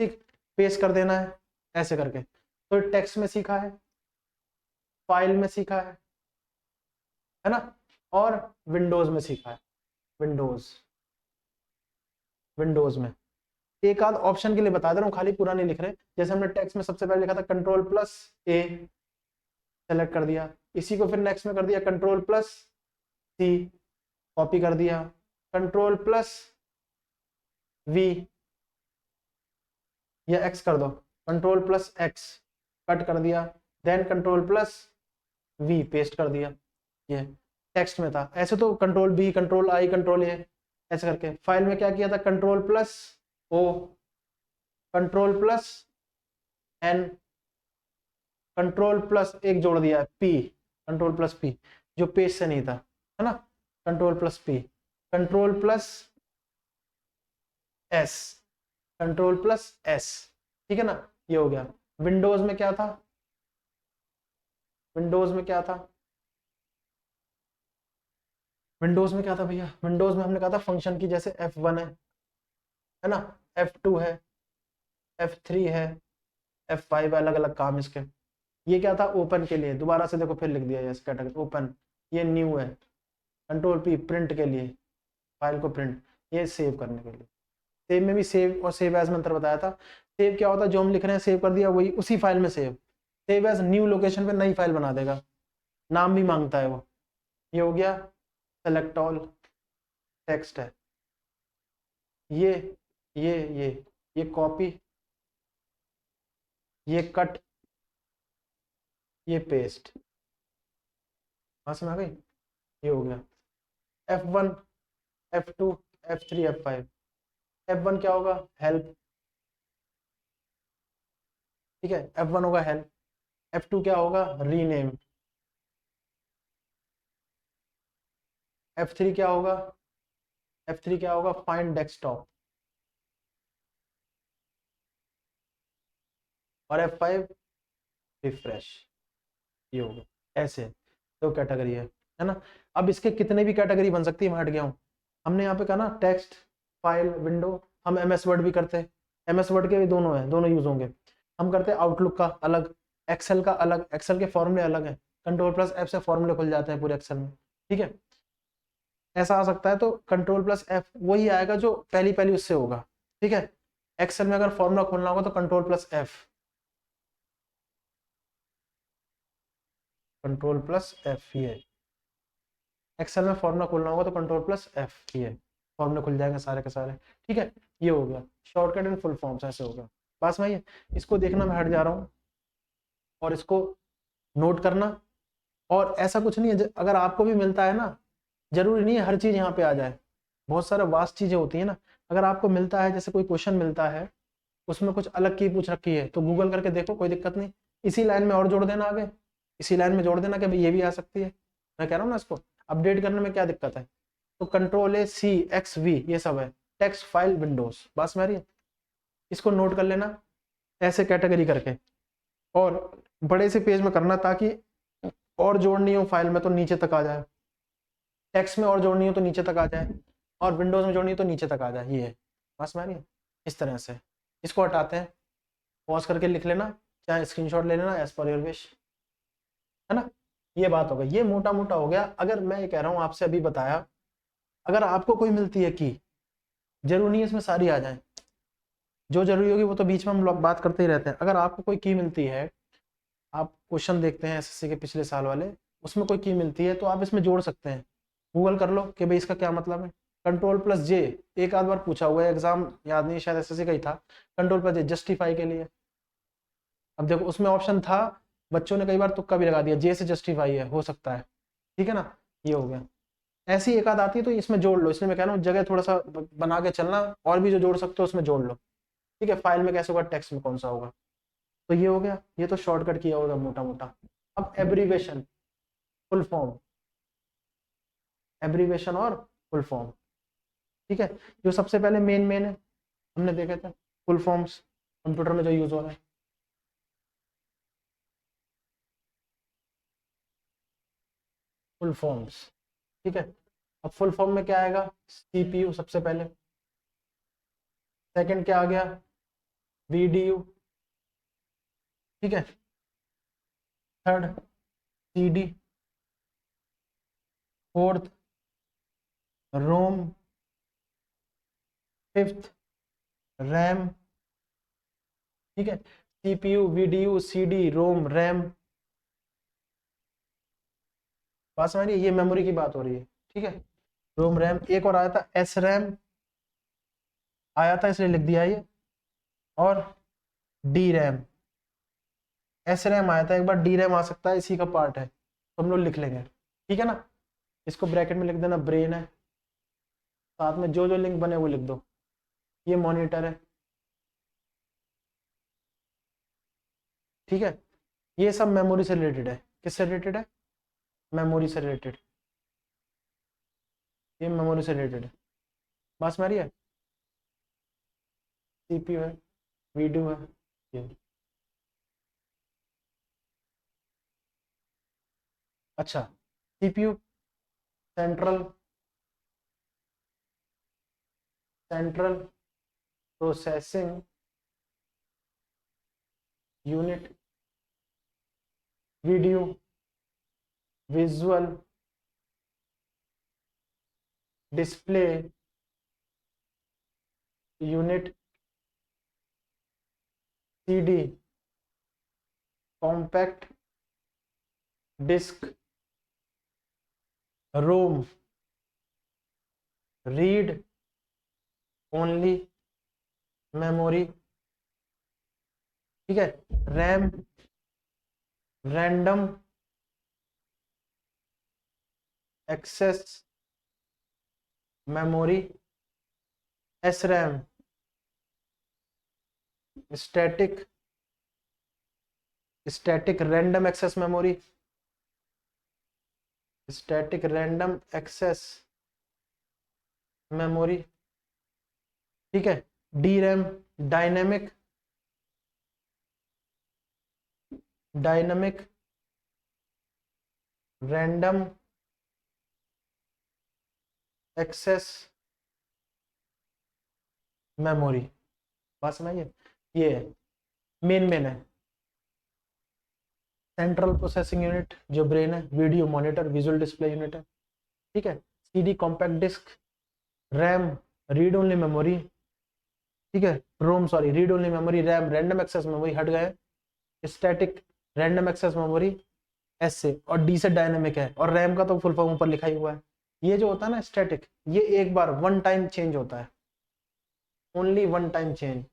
ठीक, पेस्ट कर देना है, ऐसे करके। तो टेक्स्ट में सीखा है, फाइल में सीखा है ना, और विंडोज में सीखा है, विंडोज, विंडोज में। एक आध ऑप्शन के लिए बता दे रहा हूँ, खाली पूरा नहीं लिख रहे। जैसे हमने टेक्स्ट में सबसे पहले लिखा था कंट्रोल प्लस ए, सेलेक्ट कर दिया, इसी को फिर नेक्स्ट में कर दिया कंट्रोल प्लस सी, कॉपी कर दिया, कंट्रोल प्लस वी या एक्स कर दो, कंट्रोल प्लस एक्स कट कर दिया, then control plus V paste कर दिया। ये टेक्स्ट में था। ऐसे तो control B, control I, control A, ऐसे करके। फाइल में क्या किया था, control plus O, control plus N, control plus एक जोड़ दिया पी, कंट्रोल प्लस पी, जो पेज से नहीं था, है ना, control plus P, control plus S, control plus S, ठीक है ना, ये हो गया। विंडोज में क्या था, विंडोज में क्या था, विंडोज में क्या था भैया, विंडोज में हमने कहा था फंक्शन की, जैसे F1 है ना, F2 है, F3 है, F5, अलग अलग काम इसके। ये क्या था, ओपन के लिए, दोबारा से देखो फिर लिख दिया यस कैटेगरी ओपन, ये न्यू है, कंट्रोल पी प्रिंट के लिए, फाइल को प्रिंट, ये सेव करने के लिए। सेव में भी सेव और सेव एज मंत्र बताया था। सेव क्या होता है, जो हम लिख रहे हैं सेव कर दिया, वही उसी फाइल में save. Save as new location पे नई फाइल बना देगा, नाम भी मांगता है वो। ये हो गया सेलेक्ट ऑल, टेक्स्ट है, ये ये कॉपी, ये कट, ये पेस्ट। हाँ समझ आ गई, ये हो गया। F1, F2, F3, F5। F1 क्या होगा, हेल्प, ठीक है, F1 होगा हेल्प। F2 क्या होगा, रीनेम। F3 क्या होगा, F3 क्या होगा, फाइंड डेस्कटॉप। और F5 रिफ्रेश। ये होगा, ऐसे तो कैटेगरी है ना। अब इसके कितने भी कैटेगरी बन सकती है, मैं हट गया हूँ। हमने यहाँ पे कहा ना टेक्स्ट, फाइल, विंडो, हम MS वर्ड भी करते हैं, MS वर्ड के भी दोनों है, दोनों यूज होंगे। हम करते हैं आउटलुक का अलग, एक्सेल का अलग, एक्सेल के फॉर्मूले अलग है, कंट्रोल प्लस F से फॉर्मूले खुल जाते हैं पूरे एक्सेल में, ठीक है, ऐसा आ सकता है। तो कंट्रोल प्लस F वही आएगा जो पहली पहली उससे होगा, ठीक है। एक्सेल में अगर फॉर्मूला खोलना होगा तो control plus F, control plus F, ये एक्सेल में फॉर्मूला खोलना होगा तो कंट्रोल प्लस F, ये फॉर्मूले खुल जाएंगे सारे के सारे, ठीक है। ये हो गया शॉर्टकट एंड फुल फॉर्म्स, ऐसे होगा। बस मैं ये इसको देखना, मैं हट जा रहा हूँ, और इसको नोट करना। और ऐसा कुछ नहीं है, अगर आपको भी मिलता है ना, जरूरी नहीं है हर चीज यहाँ पे आ जाए, बहुत सारा वास्ट चीजें होती है ना। अगर आपको मिलता है, जैसे कोई क्वेश्चन मिलता है, उसमें कुछ अलग की पूछ रखी है, तो गूगल करके देखो, कोई दिक्कत नहीं। इसी लाइन में और जोड़ देना आगे, इसी लाइन में जोड़ देना कि भाई ये भी आ सकती है। मैं कह रहा हूँ ना, इसको अपडेट करने में क्या दिक्कत है। तो control A C X V ये सब है, टेक्स्ट, फाइल, विंडोज, बस मेरी, इसको नोट कर लेना ऐसे कैटेगरी करके, और बड़े से पेज में करना, ताकि और जोड़नी हो फाइल में तो नीचे तक आ जाए, टेक्स्ट में और जोड़नी हो तो नीचे तक आ जाए, और विंडोज में जोड़नी हो तो नीचे तक आ जाए, ये है बस मेरी, इस तरह से। इसको हटाते हैं, पॉज करके लिख लेना, चाहे स्क्रीनशॉट ले लेना, एज पर योर विश, है ना। ये बात हो गई, ये मोटा मोटा हो गया। अगर मैं ये कह रहा हूँ आपसे अभी बताया, अगर आपको कोई मिलती है की, जरूरी नहीं है इसमें सारी आ जाए, जो जरूरी होगी वो तो बीच में हम लोग बात करते ही रहते हैं। अगर आपको कोई की मिलती है, आप क्वेश्चन देखते हैं एसएससी के पिछले साल वाले, उसमें कोई की मिलती है तो आप इसमें जोड़ सकते हैं, गूगल कर लो कि भाई इसका क्या मतलब है। कंट्रोल+J, एक आध बार पूछा हुआ है, एग्जाम याद नहीं, शायद एसएससी का ही था, कंट्रोल+J जस्टिफाई के लिए। अब देखो उसमें ऑप्शन था, बच्चों ने कई बार तुक्का भी लगा दिया, जे से जस्टिफाई है, हो सकता है, ठीक है ना, ये हो गया। ऐसी एक आध आती है तो इसमें जोड़ लो, इसलिए मैं कह रहा हूँ जगह थोड़ा सा बना के चलना, और भी जो जोड़ सकते हो उसमें जोड़ लो, ठीक है। फाइल में कैसे होगा, टेक्स्ट में कौन सा होगा, तो ये हो गया, ये तो शॉर्टकट किया होगा मोटा मोटा। अब एब्रीवेशन, फुल फॉर्म, एब्रीवेशन और फुल फॉर्म, ठीक है। जो सबसे पहले मेन मेन है, हमने देखे थे फुल फॉर्म्स, कंप्यूटर में जो यूज हो रहा है। फुल फॉर्म्स, ठीक है। अब फुल फॉर्म में क्या आएगा, सीपीयू सबसे पहले, सेकंड क्या आ गया, वीडीयू, ठीक है। थर्ड सीडी, फोर्थ रोम, फिफ्थ रैम, ठीक है। सीपीयू, वीडीयू, सीडी, रोम, रैम, बात समझ रही है, ये मेमोरी की बात हो रही है, ठीक है। रोम रैम, एक और आया था एस रैम, आया था इसलिए लिख दिया ये, और डी रैम। एस रैम आया था एक बार, डी रैम आ सकता है, इसी का पार्ट है, तो हम लोग लिख लेंगे, ठीक है ना। इसको ब्रैकेट में लिख देना, ब्रेन है, साथ में जो जो लिंक बने वो लिख दो, ये मॉनिटर है, ठीक है। ये सब मेमोरी से रिलेटेड है, किससे रिलेटेड है, मेमोरी से रिलेटेड, ये मेमोरी से रिलेटेड है, बात समझ रही है। सीपीयू है, वीडियो है, ये अच्छा। CPU, central central processing unit, video visual display unit, CD compact disc, ROM read only memory, ठीक है। RAM random access memory, S RAM static static random access memory, static random access memory, ठीक है। D RAM dynamic dynamic random access memory, बात समझिए, ये main main है। Central processing unit जो brain है, video monitor visual display unit है, ठीक है। CD compact disc, RAM read only memory, ठीक है। ROM sorry read only memory, RAM random access memory, हट गए, static random access memory, S से, और डी से डायनेमिक है, और रैम का तो फुल फॉर्म ऊपर लिखा ही हुआ है। ये जो होता है ना स्टैटिक, ये एक बार वन टाइम चेंज होता है, only one time change,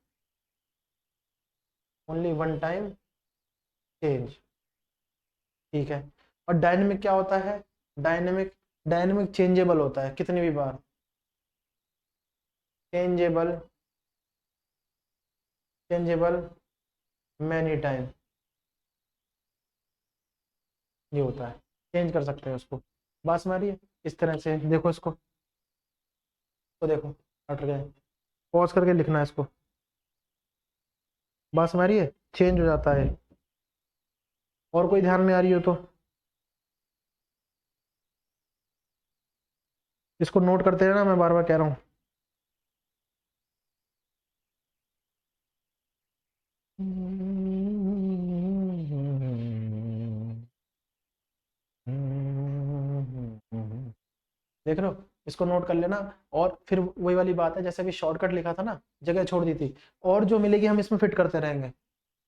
only one time change, ठीक है। और डायनेमिक क्या होता है, डायनेमिक डायनेमिक चेंजेबल होता है कितनी भी बार, चेंजेबल चेंजेबल मैनी टाइम, ये होता है, चेंज कर सकते हैं उसको, बात समझ रही है। इस तरह से देखो इसको, तो देखो हट गए, पॉज करके लिखना है इसको, बात समझ रही है, चेंज हो जाता है। और कोई ध्यान में आ रही हो तो इसको नोट करते रहना, मैं बार बार कह रहा हूँ। देख रहे हो, इसको नोट कर लेना। और फिर वही वाली बात है, जैसे अभी शॉर्टकट लिखा था ना, जगह छोड़ दी थी, और जो मिलेगी हम इसमें फिट करते रहेंगे।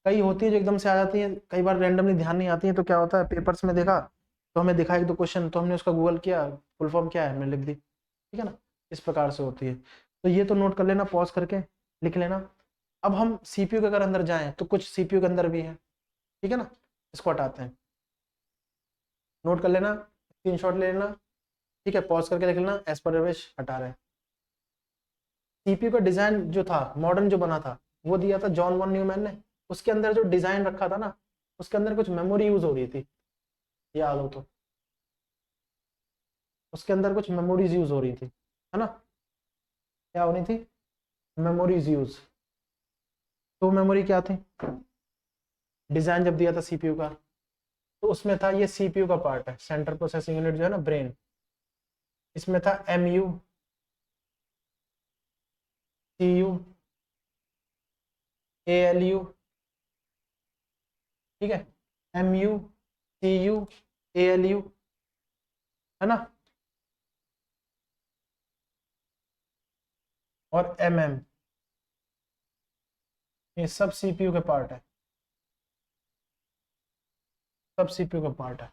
कई होती है जो एकदम से आ जाती है, कई बार रैंडमली ध्यान नहीं आती है, तो क्या होता है, पेपर्स में देखा तो हमें दिखा एक दो क्वेश्चन, तो हमने उसका गूगल किया, फुल फॉर्म क्या है, हमने लिख दी, ठीक है ना। इस प्रकार से होती है। तो ये तो नोट कर लेना, पॉज करके लिख लेना। अब हम सीपीयू के अगर अंदर जाएं तो कुछ सीपीयू के अंदर भी है, ठीक है ना। इसको हटाते हैं, नोट कर लेना, स्क्रीनशॉट ले लेना, ठीक है, पॉज करके लिख लेना, एज पर रमेश हटा रहे हैं। सीपीयू का डिजाइन जो था, मॉडर्न जो बना था, वो दिया था जॉन वन न्यूमैन ने। उसके अंदर जो डिजाइन रखा था ना, उसके अंदर कुछ मेमोरी यूज हो रही थी, याद हो तो, उसके अंदर कुछ मेमोरीज यूज हो रही थी, है ना। क्या हो रही थी, मेमोरीज यूज। तो मेमोरी क्या थी, डिजाइन जब दिया था सीपीयू का, तो उसमें था, ये सीपीयू का पार्ट है, सेंट्रल प्रोसेसिंग यूनिट जो है ना, ब्रेन। इसमें था एमयू, सीयू, एएलयू, ठीक है, एमयू, सीयू, एएलयू, है ना, और एमएम। ये सब सीपीयू के पार्ट है, सब सीपीयू का पार्ट है।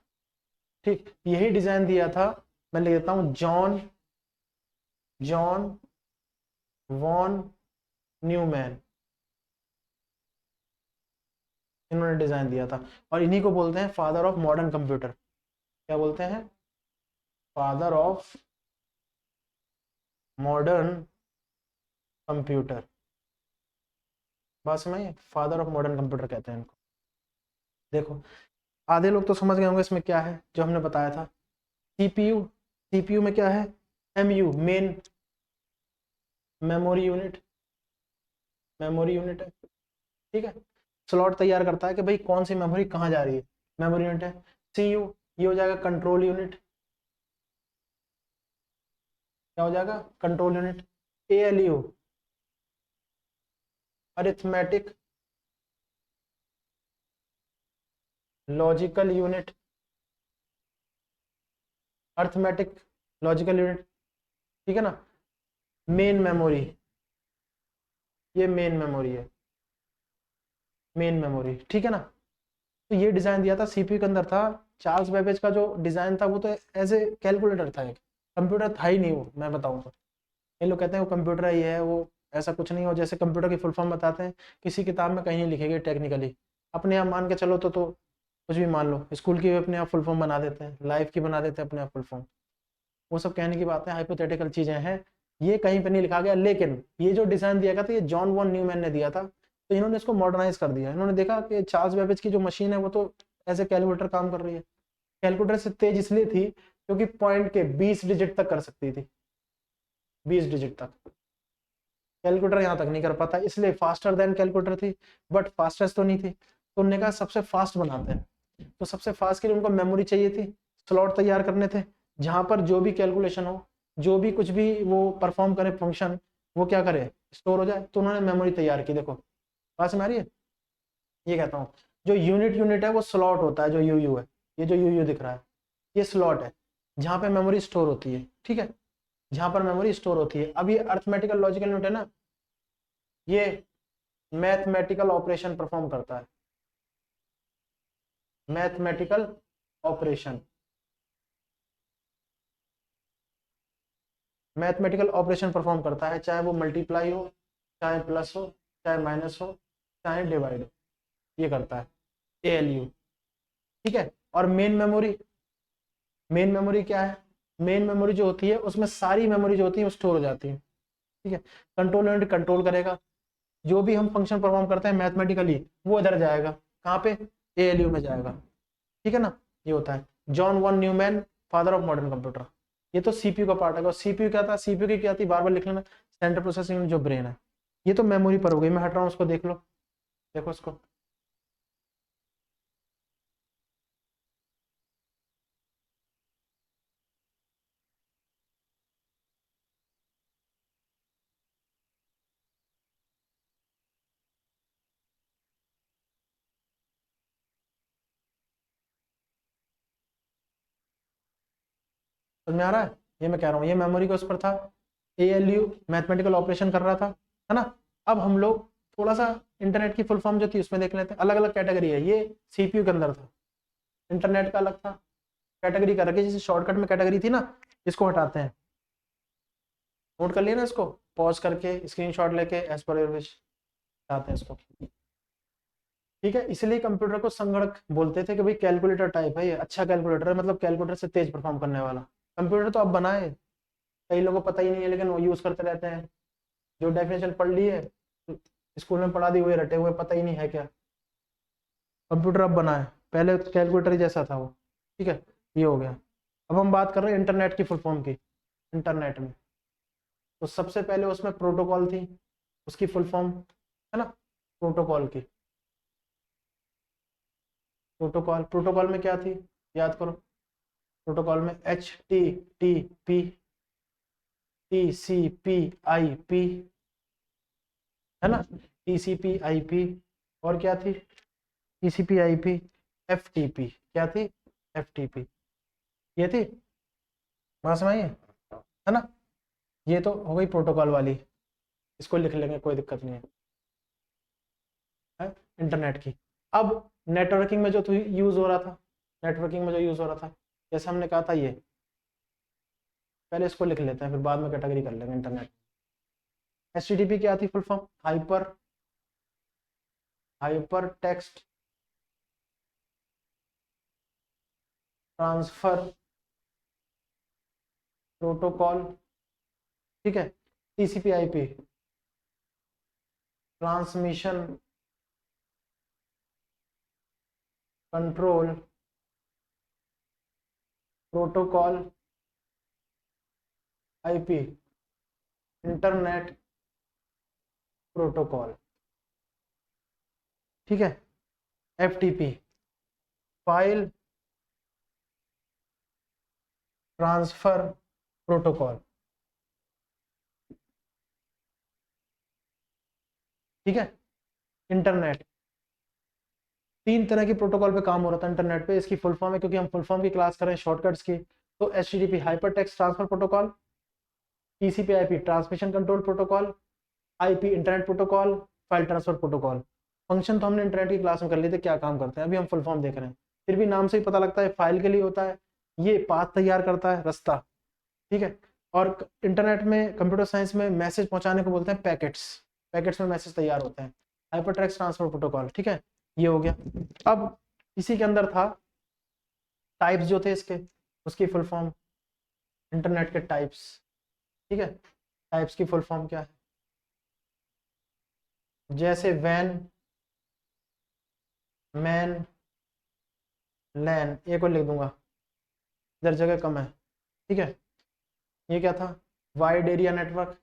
ठीक, यही डिजाइन दिया था, मैं लिख देता हूं, जॉन जॉन वॉन न्यूमैन, इन्होंने डिजाइन दिया था। और इन्हीं को बोलते हैं फादर ऑफ मॉडर्न कंप्यूटर। क्या बोलते हैं, फादर ऑफ मॉडर्न कंप्यूटर। बात समझिए, फादर ऑफ मॉडर्न कंप्यूटर कहते हैं इनको। देखो, आधे लोग तो समझ गए होंगे इसमें क्या है जो हमने बताया था। सीपीयू, सीपीयू में क्या है, MU, main memory unit, memory unit है, ठीक है। स्लॉट तैयार करता है कि भाई कौन सी मेमोरी कहाँ जा रही है, मेमोरी यूनिट है। सीयू, ये हो जाएगा कंट्रोल यूनिट, क्या हो जाएगा, control unit. ALU, arithmetic logical unit, arithmetic logical unit, ठीक है ना। मेन मेमोरी, ये मेन मेमोरी है, मेन मेमोरी, ठीक है ना। तो ये डिजाइन दिया था, सीपीयू के अंदर था। चार्ल्स बेबेज का जो डिजाइन था, वो तो एज ए कैलकुलेटर था, एक कंप्यूटर था ही नहीं वो, मैं बताऊं तो। ये लोग कहते हैं वो कंप्यूटर ही है, वो ऐसा कुछ नहीं हो, जैसे कंप्यूटर की फुल फॉर्म बताते हैं, किसी किताब में कहीं नहीं लिखेंगे टेक्निकली, अपने आप मान के चलो तो कुछ भी मान लो, स्कूल की भी अपने आप फुल फॉर्म बना देते हैं, लाइफ की बना देते हैं अपने आप फुल फॉर्म। वो सब कहने की बातें, हाइपोथेटिकल चीजें हैं, ये कहीं पे नहीं लिखा गया। लेकिन ये जो डिजाइन दिया गया था, ये जॉन वॉन न्यूमैन ने दिया था, तो इन्होंने इसको मॉडर्नाइज कर दिया। इन्होंने देखा कि चार्ल्स बेबेज की जो मशीन है, वो तो एज ए कैलकुलेटर काम कर रही है। कैलकुलेटर से तेज इसलिए थी क्योंकि पॉइंट के 20 डिजिट तक कर सकती थी, 20 डिजिट तक। कैलकुलेटर यहाँ तक नहीं कर पाता, इसलिए फास्टर देन कैलकुलेटर थी, बट फास्टेस्ट तो नहीं थी। तो उन्होंने कहा सबसे फास्ट बनाते हैं। तो सबसे फास्ट के लिए उनको मेमोरी चाहिए थी, स्लॉट तैयार करने थे, जहां पर जो भी कैलकुलेशन हो, जो भी कुछ भी वो परफॉर्म करे फंक्शन, वो क्या करे, स्टोर हो जाए। तो उन्होंने मेमोरी तैयार की। देखो बात समझ आ रही है, ये कहता हूँ, जो यूनिट यूनिट है वो स्लॉट होता है, जो यू है, ये जो यू दिख रहा है, ये स्लॉट है, जहां पे मेमोरी स्टोर होती है, ठीक है, जहां पर मेमोरी स्टोर होती है। अब ये अर्थमेटिकल लॉजिकल यूनिट है ना, ये मैथमेटिकल ऑपरेशन परफॉर्म करता है, mathematical operation, mathematical operation perform करता है, चाहे वो मल्टीप्लाई हो, चाहे प्लस हो, चाहे माइनस हो, चाहे डिवाइड हो, ये करता है एएलयू, ठीक है। और मेन मेमोरी, मेन मेमोरी क्या है, मेन मेमोरी जो होती है उसमें सारी मेमोरी जो होती है वो स्टोर हो जाती है, ठीक है। कंट्रोल यूनिट कंट्रोल करेगा, जो भी हम फंक्शन परफॉर्म करते हैं मैथमेटिकली, वो इधर जाएगा, कहाँ पे, एएलयू में जाएगा, ठीक है ना। ये होता है John von Neumann, father of modern computer. ये तो सीपीयू का पार्ट है। सीपीयू क्या था, सीपीयू की क्या थी, बार बार लिख लेना, सेंट्रल प्रोसेसिंग यूनिट, जो ब्रेन है। ये तो मेमोरी पर हो गई, मैं हट रहा हूँ, उसको देख लो, देखो उसको। समझ में आ रहा है, ये मैं कह रहा हूँ, ये मेमोरी का उस पर था, ALU मैथमेटिकल ऑपरेशन कर रहा था, है ना। अब हम लोग थोड़ा सा इंटरनेट की फुल फॉर्म जो थी उसमें देख लेते हैं। अलग अलग कैटेगरी है, ये CPU के अंदर था, इंटरनेट का अलग था, कैटेगरी कर रखी, जैसे शॉर्टकट में कैटेगरी थी ना, इसको हटाते हैं। नोट कर लिया ना, इसको पॉज करके स्क्रीनशॉट लेके एज पर योर विश हटाते हैं इसको। ठीक है, इसलिए कंप्यूटर को संगणक बोलते थे कि भाई कैलकुलेटर टाइप है ये, अच्छा कैलकुलेटर है, मतलब कैलकुलेटर से तेज परफॉर्म करने वाला। कंप्यूटर तो अब बना है, कई लोगों को पता ही नहीं है, लेकिन वो यूज करते रहते हैं। जो डेफिनेशन पढ़ ली है, स्कूल में पढ़ा दी हुए रटे हुए, पता ही नहीं है क्या। कंप्यूटर अब बना है, पहले कैलकुलेटर ही जैसा था वो। ठीक है, ये हो गया। अब हम बात कर रहे हैं इंटरनेट की फुल फॉर्म की। इंटरनेट में तो सबसे पहले उसमें प्रोटोकॉल थी, उसकी फुल फॉर्म है ना, प्रोटोकॉल की। प्रोटोकॉल, प्रोटोकॉल में क्या थी, याद करो। प्रोटोकॉल में HTTP, TCP/IP, है ना, TCP/IP, और क्या थी, TCP/IP, FTP, क्या थी, FTP, ये थी, बात समझ आई है ना। ये तो हो गई प्रोटोकॉल वाली, इसको लिख लेंगे, कोई दिक्कत नहीं है इंटरनेट की। अब नेटवर्किंग में जो यूज हो रहा था, नेटवर्किंग में जो यूज हो रहा था, जैसे हमने कहा था, ये पहले इसको लिख लेते हैं, फिर बाद में कैटेगरी कर लेंगे इंटरनेट। HTTP क्या थी full form, hyper text transfer protocol. ठीक है, TCP/IP transmission control protocol, IP internet protocol. ठीक है, FTP फाइल ट्रांसफर प्रोटोकॉल। ठीक है, इंटरनेट, तीन तरह की प्रोटोकॉल पे काम हो रहा था इंटरनेट पे। इसकी फुल फॉर्म है, क्योंकि हम फुल फॉर्म की क्लास कर रहे हैं शॉर्टकट्स की, तो HTTP hyper text transfer protocol, TCP/IP transmission control protocol, IP internet protocol, file transfer protocol. Function तो हमने इंटरनेट की क्लास में कर लिए थे, क्या काम करते हैं अभी हम फुल फॉर्म देख रहे हैं। फिर भी नाम से ही पता लगता है, फाइल के लिए होता है, ये पाथ तैयार करता है, रास्ता। ठीक है, और इंटरनेट में, कंप्यूटर साइंस में मैसेज पहुंचाने को बोलते हैं पैकेट्स, पैकेट्स में मैसेज तैयार होते हैं, हाइपर टेक्स्ट ट्रांसफर प्रोटोकॉल। ठीक है, ये हो गया। अब इसी के अंदर था टाइप्स जो थे इसके, उसकी फुल फॉर्म, इंटरनेट के टाइप्स। ठीक है, टाइप्स की फुल फॉर्म क्या है, जैसे वैन, मैन, लैन, ये को लिख दूंगा, इधर जगह कम है। ठीक है, ये क्या था, wide area network,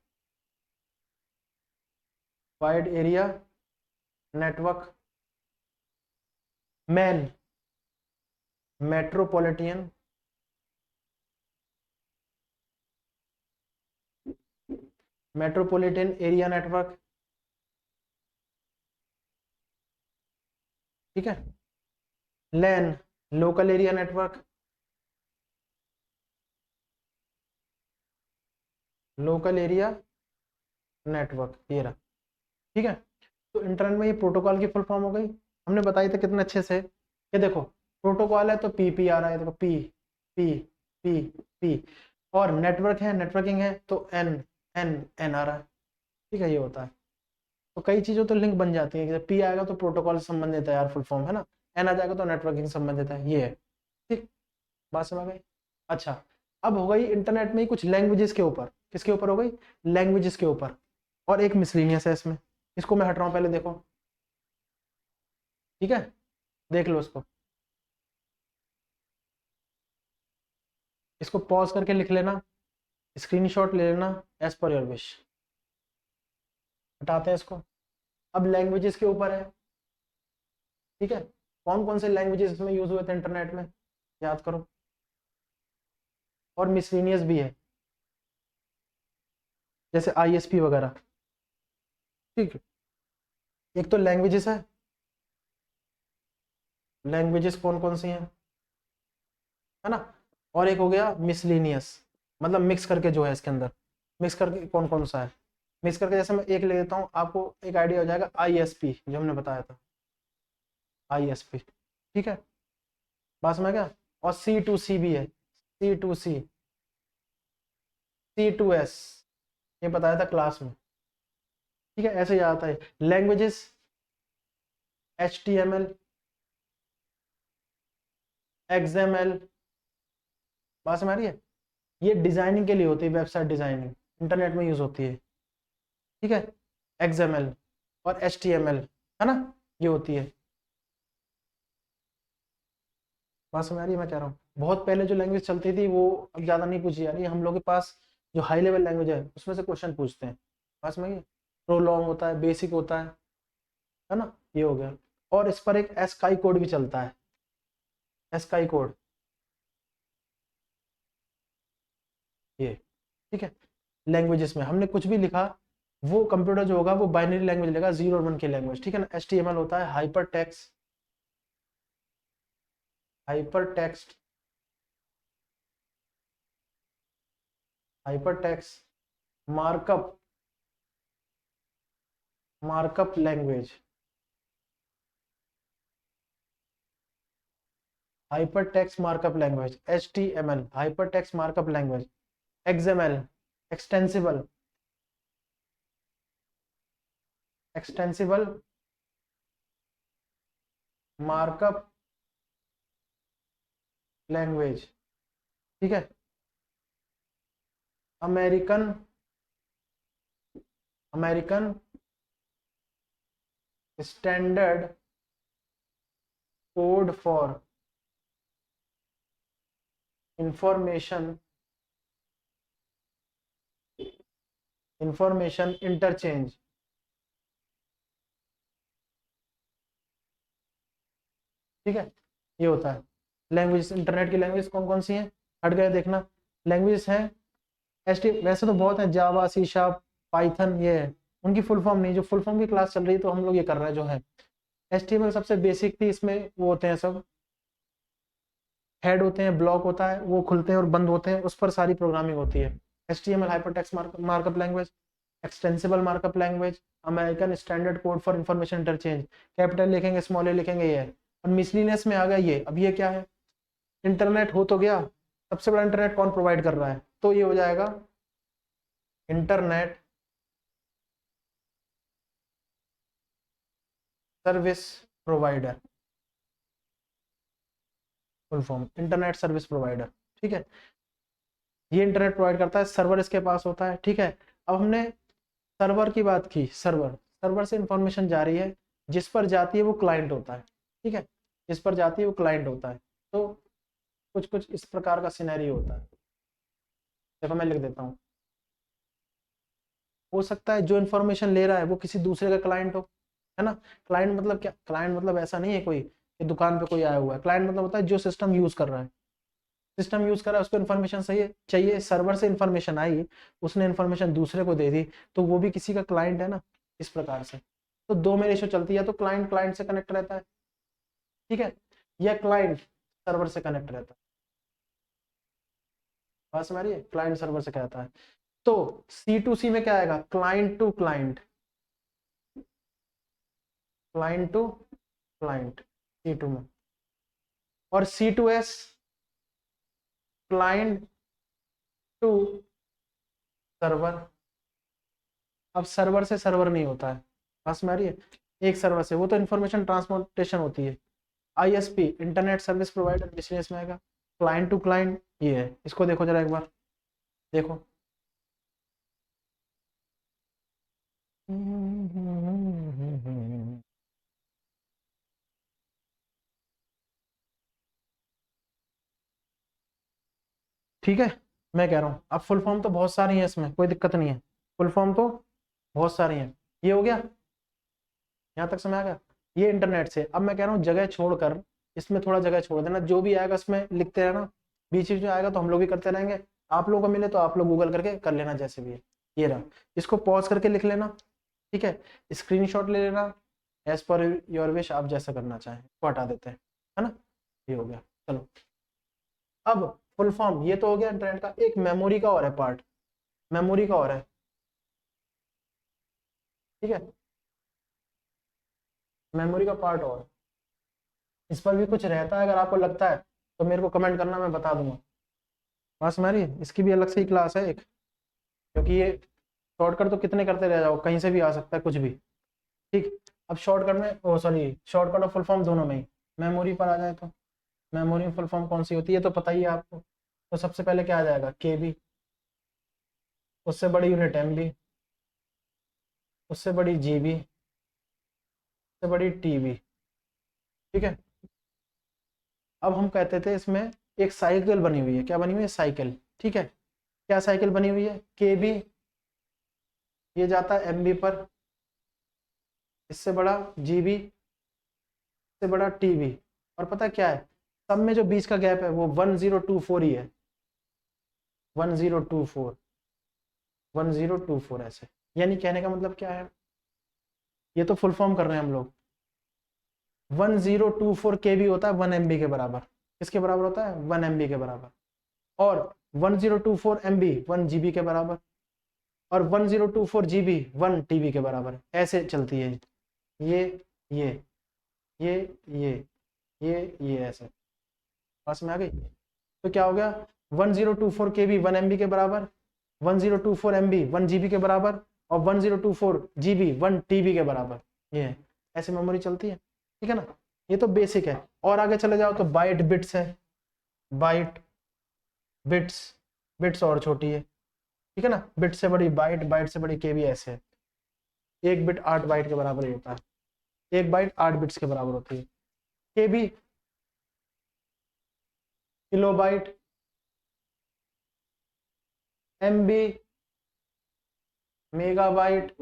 wide area network, MAN metropolitan, metropolitan area network. ठीक है, LAN local area network, local area network, ये रहा। ठीक है, तो इंटरनेट में ये प्रोटोकॉल की फुल फॉर्म हो गई। हमने बताई था कितने अच्छे से, ये देखो प्रोटोकॉल है तो PP आ रहा है, देखो पी पी पी, और नेटवर्क है, नेटवर्किंग है तो N आ रहा है। ठीक है, ये होता है। तो कई चीजों तो लिंक बन जाती है, जैसे P आएगा तो प्रोटोकॉल से संबंधित है यार, फुल फॉर्म है ना, N आ जाएगा तो नेटवर्किंग से संबंधित है, ये है। ठीक, बात समझ गई। अच्छा, अब हो गई इंटरनेट में ही कुछ लैंग्वेजेस के ऊपर, किसके ऊपर हो गई, लैंग्वेजेस के ऊपर, और एक मिसलिनियस है इसमें, इसको मैं हट रहा हूँ, पहले देखो। ठीक है, देख लो इसको, इसको पॉज करके लिख लेना, स्क्रीनशॉट ले लेना, एज पर योर विश। हटाते हैं इसको। अब लैंग्वेजेस के ऊपर है। ठीक है, कौन कौन से लैंग्वेजेस इसमें यूज हुए थे इंटरनेट में, याद करो, और मिसलिनियस भी है, जैसे ISP वगैरह। ठीक है, एक तो लैंग्वेजेस है, लैंग्वेजेस कौन कौन सी हैं, है ना, और एक हो गया मिसलिनियस, मतलब मिक्स करके जो है इसके अंदर, मिक्स करके कौन कौन सा है, मिक्स करके जैसे मैं एक ले लेता हूँ, आपको एक आइडिया हो जाएगा। ISP जो हमने बताया था, ISP, ठीक है, बात समझ गया। और C2C भी है, C2C, C2S, ये बताया था क्लास में, ठीक है, ऐसे याद आता है। लैंग्वेजेस HTML, XML, बात समझ आ रही है। ये डिजाइनिंग के लिए होती है, वेबसाइट डिजाइनिंग, इंटरनेट में यूज होती है, ठीक है। XML और HTML, है ना, ये होती है। बात समझ आ रही है मैं कह रहा हूँ। बहुत पहले जो लैंग्वेज चलती थी वो अब ज़्यादा नहीं पूछी जा रही है। हम लोग के पास जो हाई लेवल लैंग्वेज है उसमें से क्वेश्चन पूछते हैं। बात समझिए, प्रोलॉन्ग होता है, बेसिक होता है ना, ये हो गया। और इस पर एक एस्काई कोड भी चलता है, एस्काई कोड, ये, ठीक है। लैंग्वेजेस में हमने कुछ भी लिखा, वो कंप्यूटर जो होगा वो बाइनरी लैंग्वेज लेगा, 0 और 1 की लैंग्वेज, ठीक है ना। HTML होता है hyper text, hyper text, hyper text markup, markup language, hyper text markup language, HTML hyper text markup language, XML extensible, extensible markup language, ठीक है। American, American standard code for information, information interchange, ठीक है, ये होता है। Language, internet की language कौन कौन सी हैं, हट गए देखना। लैंग्वेज हैं वैसे तो बहुत है, जावा, सी शार्प, पाइथन, ये है। उनकी फुल फॉर्म नहीं, जो फुल फॉर्म की क्लास चल रही है तो हम लोग ये कर रहे हैं जो है। HTML सबसे बेसिक थी, इसमें वो होते हैं सब, हेड होते हैं, ब्लॉक होता है, वो खुलते हैं और बंद होते हैं, उस पर सारी प्रोग्रामिंग होती है। HTML hypertext markup language, extensible markup language, American standard code for information interchange, capital लिखेंगे, स्मॉल ए लिखेंगे, ये है। और मिसलिनियस में आ गया ये, अब ये क्या है, इंटरनेट हो तो गया, सबसे बड़ा इंटरनेट कौन प्रोवाइड कर रहा है, तो ये हो जाएगा internet service provider, full form internet service provider, ठीक है। ये इंटरनेट प्रोवाइड करता है, सर्वर इसके पास होता है, ठीक है। अब हमने सर्वर की बात की, सर्वर, सर्वर से इंफॉर्मेशन जा रही है, जिस पर जाती है वो क्लाइंट होता है, ठीक है, जिस पर जाती है वो क्लाइंट होता है। तो कुछ कुछ इस प्रकार का सिनेरियो होता है, देखो मैं लिख देता हूँ। हो सकता है जो इन्फॉर्मेशन ले रहा है वो किसी दूसरे का क्लाइंट हो, है ना। क्लाइंट मतलब क्या, क्लाइंट मतलब ऐसा नहीं है कोई कि दुकान पे कोई आया हुआ है, क्लाइंट मतलब होता है जो सिस्टम यूज कर रहा है, सिस्टम यूज कर रहा है, उसको इन्फॉर्मेशन सही चाहिए, सर्वर से इन्फॉर्मेशन आई, उसने इन्फॉर्मेशन दूसरे को दे दी, तो वो भी किसी का क्लाइंट है ना, इस प्रकार से। तो दो में रेशो चलती है, तो क्लाइंट क्लाइंट से कनेक्ट रहता है, ठीक है, या क्लाइंट सर्वर से कनेक्ट रहता है, बात समझ रही है, क्लाइंट सर्वर से कहता है। तो C2C में क्या आएगा, client to client, client to client, C2 में। और C2S क्लाइंट टू सर्वर। अब सर्वर से सर्वर नहीं होता है, बस में आ रही है, एक सर्वर से, वो तो इंफॉर्मेशन ट्रांसपोर्टेशन होती है। ISP internet service provider, business में आएगा। क्लाइंट टू क्लाइंट ये है, इसको देखो जरा एक बार, देखो। ठीक है, मैं कह रहा हूँ अब फुल फॉर्म तो बहुत सारी है, इसमें कोई दिक्कत नहीं है, फुल फॉर्म तो बहुत सारी हैं। ये हो गया, यहाँ तक समझ आ गया। ये इंटरनेट से, अब मैं कह रहा हूँ जगह छोड़कर, इसमें थोड़ा जगह छोड़ देना, जो भी आएगा उसमें लिखते रहना, बीच बीच में आएगा तो हम लोग भी करते रहेंगे, आप लोगों को मिले तो आप लोग गूगल करके कर लेना, जैसे भी है। ये रहा, इसको पॉज करके लिख लेना, ठीक है, स्क्रीनशॉट ले लेना, एज पर योर विश, आप जैसा करना चाहें, इसको हटा देते हैं, है ना, ये हो गया। चलो, अब फुल फॉर्म ये तो हो गया इंटरनेट का। एक मेमोरी का और है पार्ट, मेमोरी का और है, ठीक है, मेमोरी का पार्ट और, इस पर भी कुछ रहता है, अगर आपको लगता है तो मेरे को कमेंट करना, मैं बता दूंगा। बस हमारी इसकी भी अलग से ही क्लास है एक, क्योंकि ये शॉर्टकट तो कितने करते रह जाओ, कहीं से भी आ सकता है कुछ भी, ठीक। अब शॉर्टकट में, ओ सॉरी, शॉर्टकट और फुल फॉर्म दोनों में ही, मेमोरी पर आ जाए तो मेमोरी में फुल फॉर्म कौन सी होती है तो पता ही है आपको। तो सबसे पहले क्या आ जाएगा, केबी, उससे बड़ी यूनिट एमबी, उससे बड़ी जीबी, उससे बड़ी टीबी, ठीक है। अब हम कहते थे इसमें एक साइकिल बनी हुई है, क्या बनी हुई है, साइकिल, ठीक है। क्या साइकिल बनी हुई है, केबी ये जाता है एमबी पर, इससे बड़ा जीबी, इससे बड़ा टीबी, और पता क्या है, सब में जो बीच का गैप है वो 1024 ही है, 1024, 1024 ऐसे। यानी कहने का मतलब क्या है, ये तो फुल फॉर्म कर रहे हैं हम लोग। 1024 केबी होता है 1 MB के बराबर, किसके बराबर होता है, 1 MB के बराबर। और 1024 MB 1 GB के बराबर, और 1024 GB 1 TB के बराबर, ऐसे चलती है ये ये ये ये ये ऐसे, पास में आ गई। तो क्या हो गया, 1024 KB 1 MB के बराबर, 1024 MB 1 GB के बराबर, और 1024 GB 1 TB के बराबर, ये है, ऐसे मेमोरी चलती है, ठीक है ना। ये तो बेसिक है। और आगे चले जाओ तो बाइट बिट्स है, बाइट बिट्स, बिट्स और छोटी है, ठीक है ना, बिट से बड़ी बाइट, बाइट से बड़ी केबी, ऐसे है। एक बिट 8 बाइट के बराबर ही होता है, एक बाइट 8 बिट्स के बराबर होती है। केबी किलोबाइट, एमबी मेगाबाइट,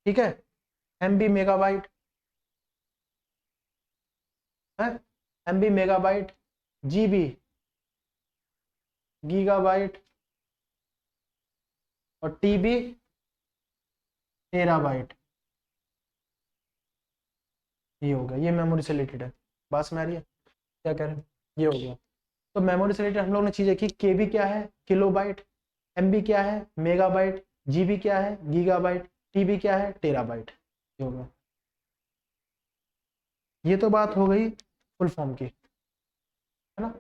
ठीक है, एमबी मेगाबाइट है, एमबी मेगाबाइट, जीबी गीगाबाइट, और टीबी टेराबाइट। ये हो गया, ये मेमोरी से रिलेटेड है। बात समझ आ रही है क्या कह रहे हैं, ये हो गया। तो मेमोरी से रिलेटेड हम लोग ने चीजें की, केबी क्या है, किलोबाइट, एमबी क्या है, मेगाबाइट, जीबी क्या है, गीगाबाइट, टीबी क्या है, टेराबाइट। ये हो गया। ये तो बात हो गई फुल फॉर्म की, है ना,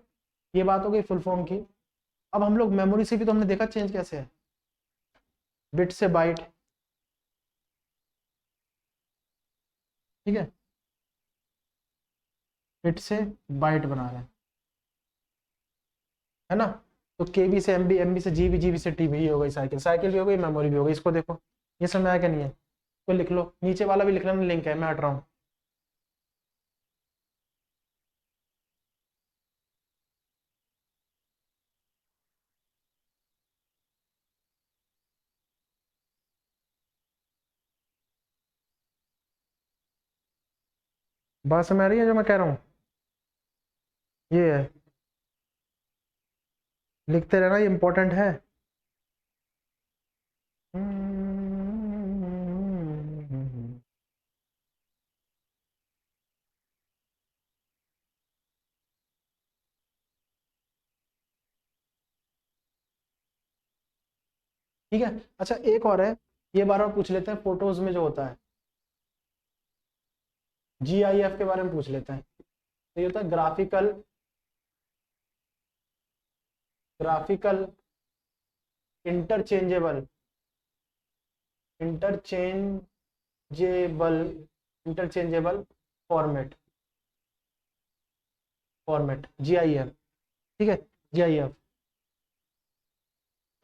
ये बात हो गई फुल फॉर्म की। अब हम लोग मेमोरी से भी तो हमने देखा चेंज कैसे है, बिट से बाइट, ठीक है, बिट से बाइट बना रहे हैं, है ना। तो केबी से एमबी, एमबी से जीबी, जीबी से टीबी हो गई साइकिल, साइकिल भी हो गई, मेमोरी भी हो गई। इसको देखो, ये समझ आया क्या नहीं है, तो लिख लो, नीचे वाला भी लिखना, लिंक है, मैं हट रहा हूँ। बात समझ आ रही है जो मैं कह रहा हूँ, ये है, लिखते रहना, ये इंपॉर्टेंट है। ठीक है। अच्छा एक और है, ये बार बार पूछ लेते हैं, फोटोज में जो होता है, GIF के बारे में पूछ लेते हैं। तो ये होता है graphical, graphical interchangeable, interchangeable, interchangeable format, format GIF, ठीक है, GIF।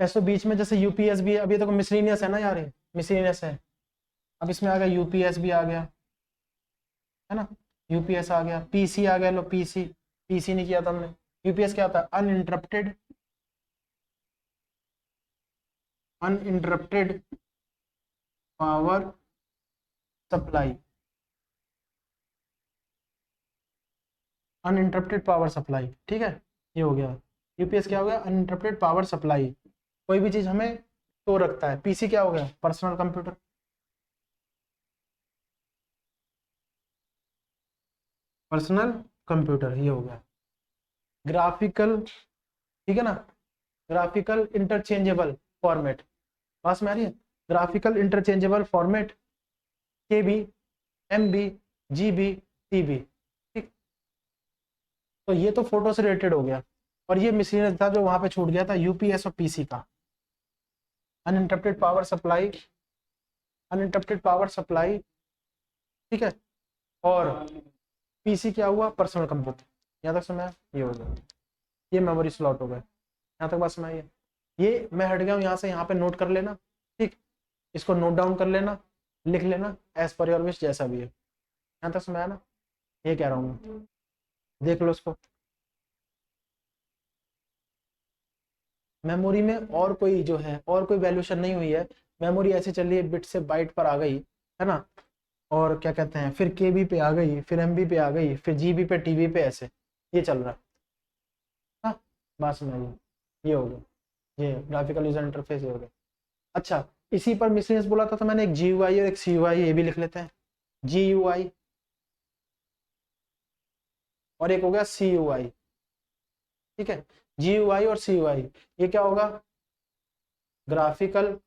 ऐसे बीच में जैसे यूपीएस भी है, अभी देखो मिसलिनियस है ना यार, ये मिसलिनियस है, अब इसमें आ गया यूपीएस भी आ गया, है ना, यूपीएस आ गया, पीसी आ गया, लो पीसी, पीसी नहीं किया था हमने। यूपीएस क्या होता है, uninterrupted, uninterrupted power supply, uninterrupted power supply, ठीक है, ये हो गया। यूपीएस क्या हो गया, अनइंटरप्टेड पावर सप्लाई, कोई भी चीज हमें तो रखता है। पीसी क्या हो गया, पर्सनल कंप्यूटर, पर्सनल कंप्यूटर, ये हो गया। ग्राफिकल, ठीक है ना, ग्राफिकल इंटरचेंजेबल फॉर्मेट, पास में आ रही है, ग्राफिकल इंटरचेंजेबल फॉर्मेट, केबी, एमबी, जीबी, टीबी, ठीक। तो ये तो फोटो से रिलेटेड हो गया। और ये मिसलेनियस था जो वहां पे छूट गया था, यूपीएस और पीसी का, uninterrupted power supply, uninterrupted power supply, ठीक है। और पीसी क्या हुआ, पर्सनल कंप्यूटर। यहाँ तक समय ये हो गया, ये मेमोरी स्लॉट हो गए, यहाँ तक बात समझ आई। ये मैं हट गया हूँ यहाँ से, यहाँ पे नोट कर लेना, ठीक, इसको नोट डाउन कर लेना, लिख लेना एज पर योर विश, जैसा भी है। यहाँ तक समझ आया ना, ये कह रहा हूँ मैं, देख लो इसको। मेमोरी में और कोई जो है, और कोई वैल्यूशन नहीं हुई है, मेमोरी ऐसे चल रही है, बिट से बाइट पर आ गई है ना, और क्या कहते हैं, फिर केबी पे आ गई, फिर एमबी पे आ गई, फिर जीबी पे, टीबी पे, ऐसे ये चल रहा है। हाँ, बात समझ, ये हो गया, ये ग्राफिकल यूजर इंटरफेस हो गया। अच्छा, इसी पर मिसलेनियस बोला था तो मैंने एक जीयूआई और एक सीयूआई, ये भी लिख लेते हैं, जीयूआई और एक हो गया सीयूआई, ठीक है। जीयूआई और सीयूआई, ये क्या होगा, graphical,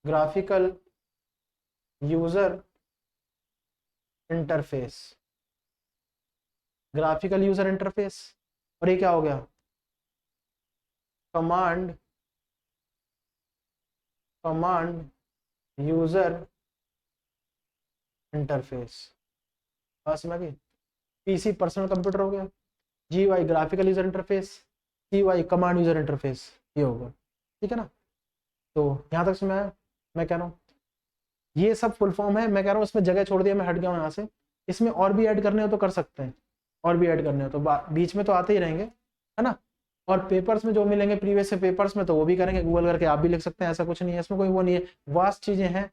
graphical user interface, graphical user interface. और ये क्या हो गया, कमांड, कमांड यूजर इंटरफेस, बस में भी। पीसी पर्सनल कंप्यूटर हो गया, GUI graphical user interface, CUI command user interface, ये होगा, ठीक है ना। तो यहाँ तक से मैं कह रहा हूँ ये सब फुल फॉर्म है। मैं कह रहा हूँ इसमें जगह छोड़ दिया, मैं हट गया हूँ यहाँ से। इसमें और भी ऐड करने हो तो कर सकते हैं, और भी ऐड करने हो तो बीच में तो आते ही रहेंगे, है ना। और पेपर्स में जो मिलेंगे प्रीवियस से पेपर्स में, तो वो भी करेंगे, गूगल करके आप भी लिख सकते हैं, ऐसा कुछ नहीं है इसमें, कोई वो नहीं है। वास्ट चीजें हैं,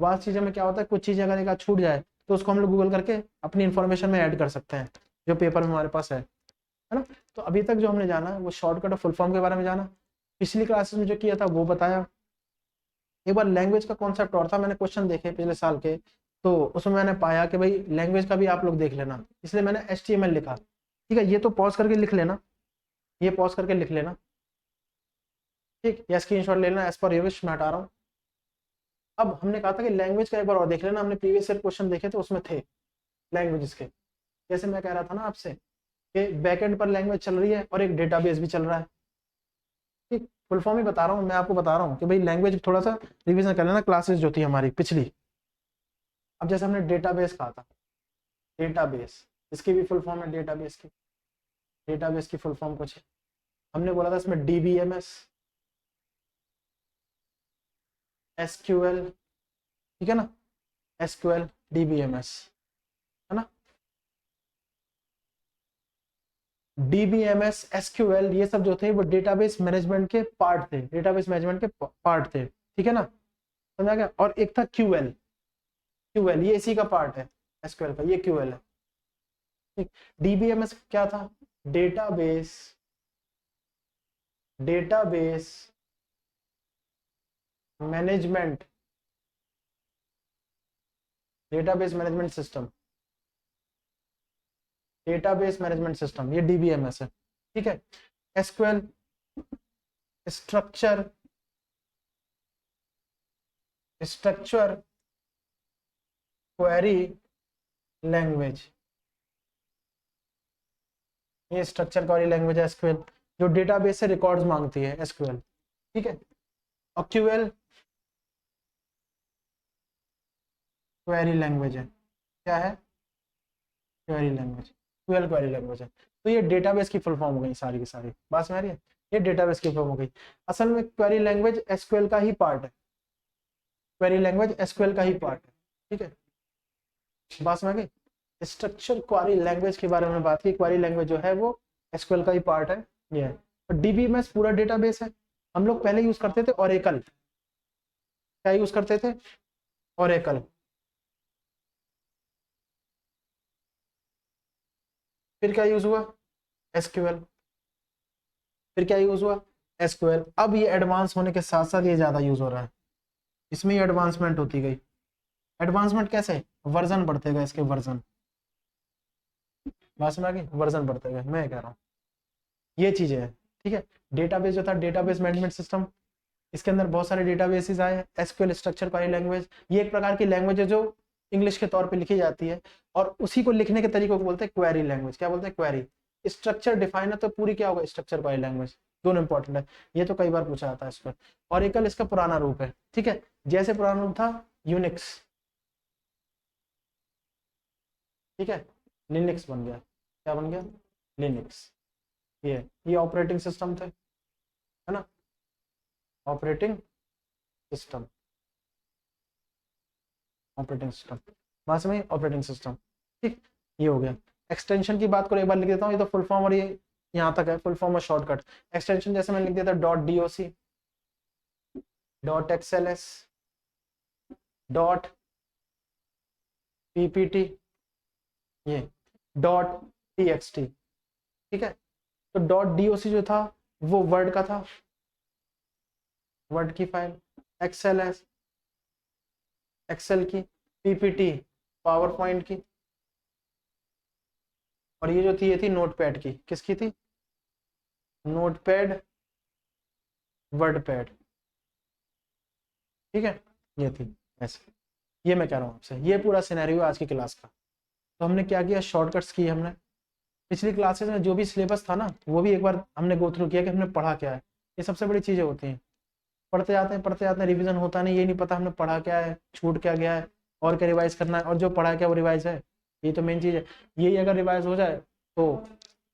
वास्ट चीजें में क्या होता है, कुछ चीजें अगर एक आध छूट जाए तो उसको हम लोग गूगल करके अपनी इन्फॉर्मेशन में ऐड कर सकते हैं, जो पेपर में हमारे पास है ना। तो अभी तक जो हमने जाना वो शॉर्टकट और फुल फॉर्म के बारे में जाना, पिछली क्लासेस में जो किया था वो बताया। एक बार लैंग्वेज का कॉन्सेप्ट और था, मैंने क्वेश्चन देखे पिछले साल के, तो उसमें मैंने पाया कि भाई लैंग्वेज का भी आप लोग देख लेना, इसलिए मैंने HTML लिखा, ठीक है। ये तो पॉज करके लिख लेना, ये पॉज करके लिख लेना, ठीक, या स्क्रीनशॉट ले लेना, एज पर योर विश, मैं हटा रहा हूँ। अब हमने कहा था कि लैंग्वेज का एक बार और देख लेना, हमने प्रीवियस ईयर क्वेश्चन देखे थे, उसमें थे लैंग्वेजेस के। जैसे मैं कह रहा था ना आपसे कि बैकएंड पर लैंग्वेज चल रही है और एक डेटाबेस भी चल रहा है, ठीक। फुल फॉर्म ही बता रहा हूँ मैं आपको, बता रहा हूँ कि भाई लैंग्वेज थोड़ा सा रिवीजन कर लेना, क्लासेस जो थी हमारी पिछली। अब जैसे हमने डेटाबेस कहा था, डेटाबेस, इसकी भी फुल फॉर्म है डेटाबेस की, डेटाबेस की फुल फॉर्म कुछ है, हमने बोला था इसमें DBMS, SQL, ठीक है ना, SQL, DBMS, है ना। DBMS, SQL, ये सब जो थे वो डेटाबेस मैनेजमेंट के पार्ट थे, डेटाबेस मैनेजमेंट के पार्ट थे, ठीक है ना, समझा गया। और एक था QL, QL ये इसी का पार्ट है, SQL का, ये QL है, ठीक। DBMS क्या था, database, database management, database management system, database management system, ये DBMS है, ठीक है। SQL structure, structure query language, ये स्ट्रक्चर क्वेरी लैंग्वेज है SQL, जो डेटाबेस से रिकॉर्ड्स मांगती है SQL, ठीक है। और QL क्वेरी लैंग्वेज है, क्या है, query language, QL query language है। तो ये डेटाबेस की फुल फॉर्म हो गई सारी की सारी, बात समझ आ रही है, ये डेटाबेस की फॉर्म हो गई। असल में क्वेरी लैंग्वेज SQL का ही पार्ट है, क्वेरी लैंग्वेज SQL का ही पार्ट है, ठीक है, बात समझ गई। स्ट्रक्चर क्वेरी लैंग्वेज के बारे में बात की, क्वेरी लैंग्वेज जो है वो SQL का ही पार्ट है, ये है। और DBMS पूरा डेटाबेस है, हम लोग पहले यूज करते थे ओरेकल, क्या यूज करते थे, ओरेकल। फिर क्या यूज हुआ, SQL, फिर क्या यूज हुआ, SQL। अब ये एडवांस होने के साथ साथ ये ज्यादा यूज हो रहा है, इसमें ही एडवांसमेंट होती गई। एडवांसमेंट कैसे, वर्जन बढ़ते गए इसके, वर्जन, बात समझ आ गई, वर्जन बढ़ते गए, मैं कह रहा हूँ ये चीजें हैं, ठीक है। डेटाबेस जो था, डेटाबेस मैनेजमेंट सिस्टम, इसके अंदर बहुत सारे डेटाबेसेस आए। एसक्यूएल स्ट्रक्चर क्वेरी लैंग्वेज, ये एक प्रकार की लैंग्वेज है जो इंग्लिश के तौर पे लिखी जाती है, और उसी को लिखने के तरीकों को बोलते हैं क्वेरी लैंग्वेज। क्या बोलते हैं? क्वेरी। स्ट्रक्चर डिफाइन है तो पूरी क्या होगा? Structure query language. दोनों इंपॉर्टेंट है, ये तो कई बार पूछा जाता है इस पर। ऑरेकल इसका पुराना रूप है, ठीक है। जैसे पुराना रूप था यूनिक्स, ठीक है, लिनक्स बन गया। क्या बन गया? लिनक्स। ये ऑपरेटिंग सिस्टम थे, है ना, ऑपरेटिंग सिस्टम, ऑपरेटिंग सिस्टम, बात समझ, ऑपरेटिंग सिस्टम, ठीक। ये हो गया। एक्सटेंशन की बात करो, एक बार लिख देता हूँ, ये तो फुल फॉर्म और ये यहाँ तक है, फुल फॉर्म और शॉर्टकट। एक्सटेंशन जैसे मैंने लिख दिया था .doc, .xls, .ppt, ये .txt, ठीक है। तो .doc जो था वो वर्ड का था, वर्ड की फाइल। XLS एक्सेल की, पीपीटी पावर पॉइंट की, और ये जो थी ये थी नोटपैड की। किसकी थी? नोटपैड, वर्डपैड, ठीक है, ये थी ऐसे। ये मैं कह रहा हूँ आपसे, ये पूरा सिनेरियो आज की क्लास का। तो हमने क्या किया? शॉर्टकट्स किए हमने। पिछली क्लासेस में जो भी सिलेबस था ना, वो भी एक बार हमने गो थ्रू किया कि हमने पढ़ा क्या है। ये सबसे बड़ी चीजें होती हैं, पढ़ते जाते हैं, रिवीजन होता नहीं, ये नहीं पता हमने पढ़ा क्या है, छूट क्या गया है, और क्या रिवाइज करना है, और जो पढ़ा क्या वो रिवाइज है। ये तो मेन चीज है, यही अगर रिवाइज हो जाए तो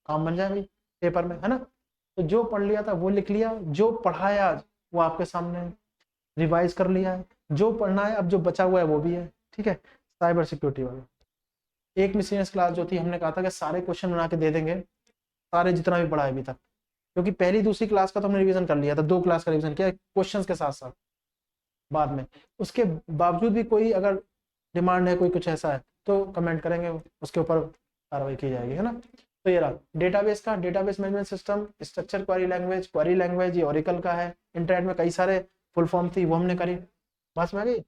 काम बन जाए भाई पेपर में, है ना। तो जो पढ़ लिया था वो लिख लिया, जो पढ़ा है आज वो आपके सामने है, रिवाइज कर लिया है, जो पढ़ना है अब जो बचा हुआ है वो भी है, ठीक है। साइबर सिक्योरिटी वाला एक मिसलिनियस क्लास जो थी, हमने कहा था कि सारे क्वेश्चन बना के दे देंगे, सारे जितना भी पढ़ा है अभी तक, क्योंकि पहली दूसरी क्लास का तो हमने रिवीजन कर लिया था, 2 क्लास का रिवीजन किया क्वेश्चंस के साथ साथ बाद में। उसके बावजूद भी कोई अगर डिमांड है, कोई कुछ ऐसा है तो कमेंट करेंगे, उसके ऊपर कार्रवाई की जाएगी, है ना। तो ये रहा डेटाबेस का, database management system, structure query language, ये ओरेकल का है। इंटरनेट में कई सारे फुल फॉर्म थी, वो हमने करी। बस में आ गई,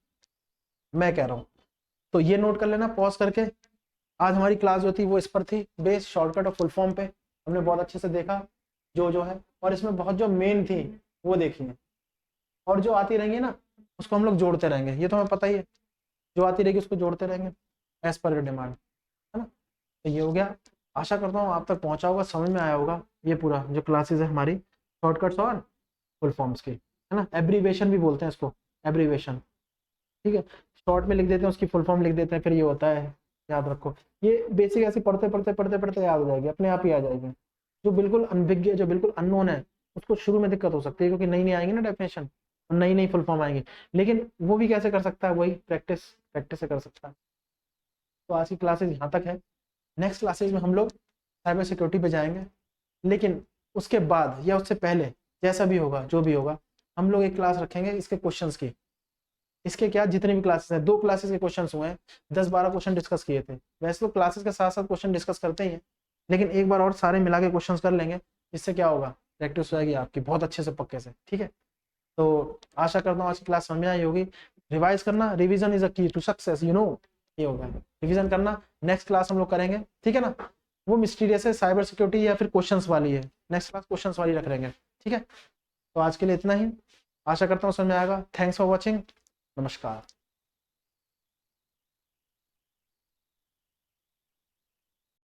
मैं कह रहा हूँ। तो ये नोट कर लेना पॉज करके। आज हमारी क्लास जो थी वो इस पर थी, बेस, शॉर्टकट और फुल फॉर्म पे हमने बहुत अच्छे से देखा जो है, और इसमें बहुत जो मेन थी वो देखी है, और जो आती रहेंगी ना उसको हम लोग जोड़ते रहेंगे, ये तो हमें पता ही है, जो आती रहेगी उसको जोड़ते रहेंगे एज पर योर डिमांड, है ना। तो ये हो गया। आशा करता हूँ आप तक पहुंचा होगा, समझ में आया होगा ये पूरा जो क्लासेस है हमारी शॉर्टकट्स और फुल फॉर्म्स की, है ना। एब्रीवेशन भी बोलते हैं इसको, एब्रीवेशन, ठीक है। शॉर्ट में लिख देते हैं, उसकी फुल फॉर्म लिख देते हैं, फिर ये होता है, याद रखो। ये बेसिक ऐसे पढ़ते याद हो जाएगी, अपने आप ही आ जाएगी। जो बिल्कुल अनभिज्ञ, जो बिल्कुल अननोन है, उसको शुरू में दिक्कत हो सकती है, क्योंकि नई नई आएंगी ना डेफिनेशन, और नई नई फुल फॉर्म आएंगी, लेकिन वो भी कैसे कर सकता है? वही प्रैक्टिस प्रैक्टिस से कर सकता है। तो आज की क्लासेस यहाँ तक है। नेक्स्ट क्लासेस में हम लोग साइबर सिक्योरिटी पे जाएंगे, लेकिन उसके बाद या उससे पहले जैसा भी होगा, जो भी होगा, हम लोग एक क्लास रखेंगे इसके क्वेश्चंस की। इसके क्या, जितने भी क्लासेस हैं, 2 क्लासेस के क्वेश्चंस हुए हैं, 10-12 क्वेश्चन डिस्कस किए थे। वैसे तो क्लासेस के साथ साथ क्वेश्चन डिस्कस करते ही हैं, लेकिन एक बार और सारे मिला के क्वेश्चंस कर लेंगे, इससे क्या होगा? प्रैक्टिस हो जाएगी आपकी बहुत अच्छे से, पक्के से, ठीक है। तो आशा करता हूँ आज की क्लास समझ में आई होगी। रिवाइज करना, रिवीजन इज अ की टू सक्सेस, यू नो, ये होगा, रिवीजन करना। नेक्स्ट क्लास हम लोग करेंगे, ठीक है ना। वो मिस्टीरियस है, साइबर सिक्योरिटी या फिर क्वेश्चंस वाली है, नेक्स्ट क्लास क्वेश्चंस वाली रख लेंगे, ठीक है। तो आज के लिए इतना ही, आशा करता हूँ समझ में आएगा। थैंक्स फॉर वॉचिंग, नमस्कार।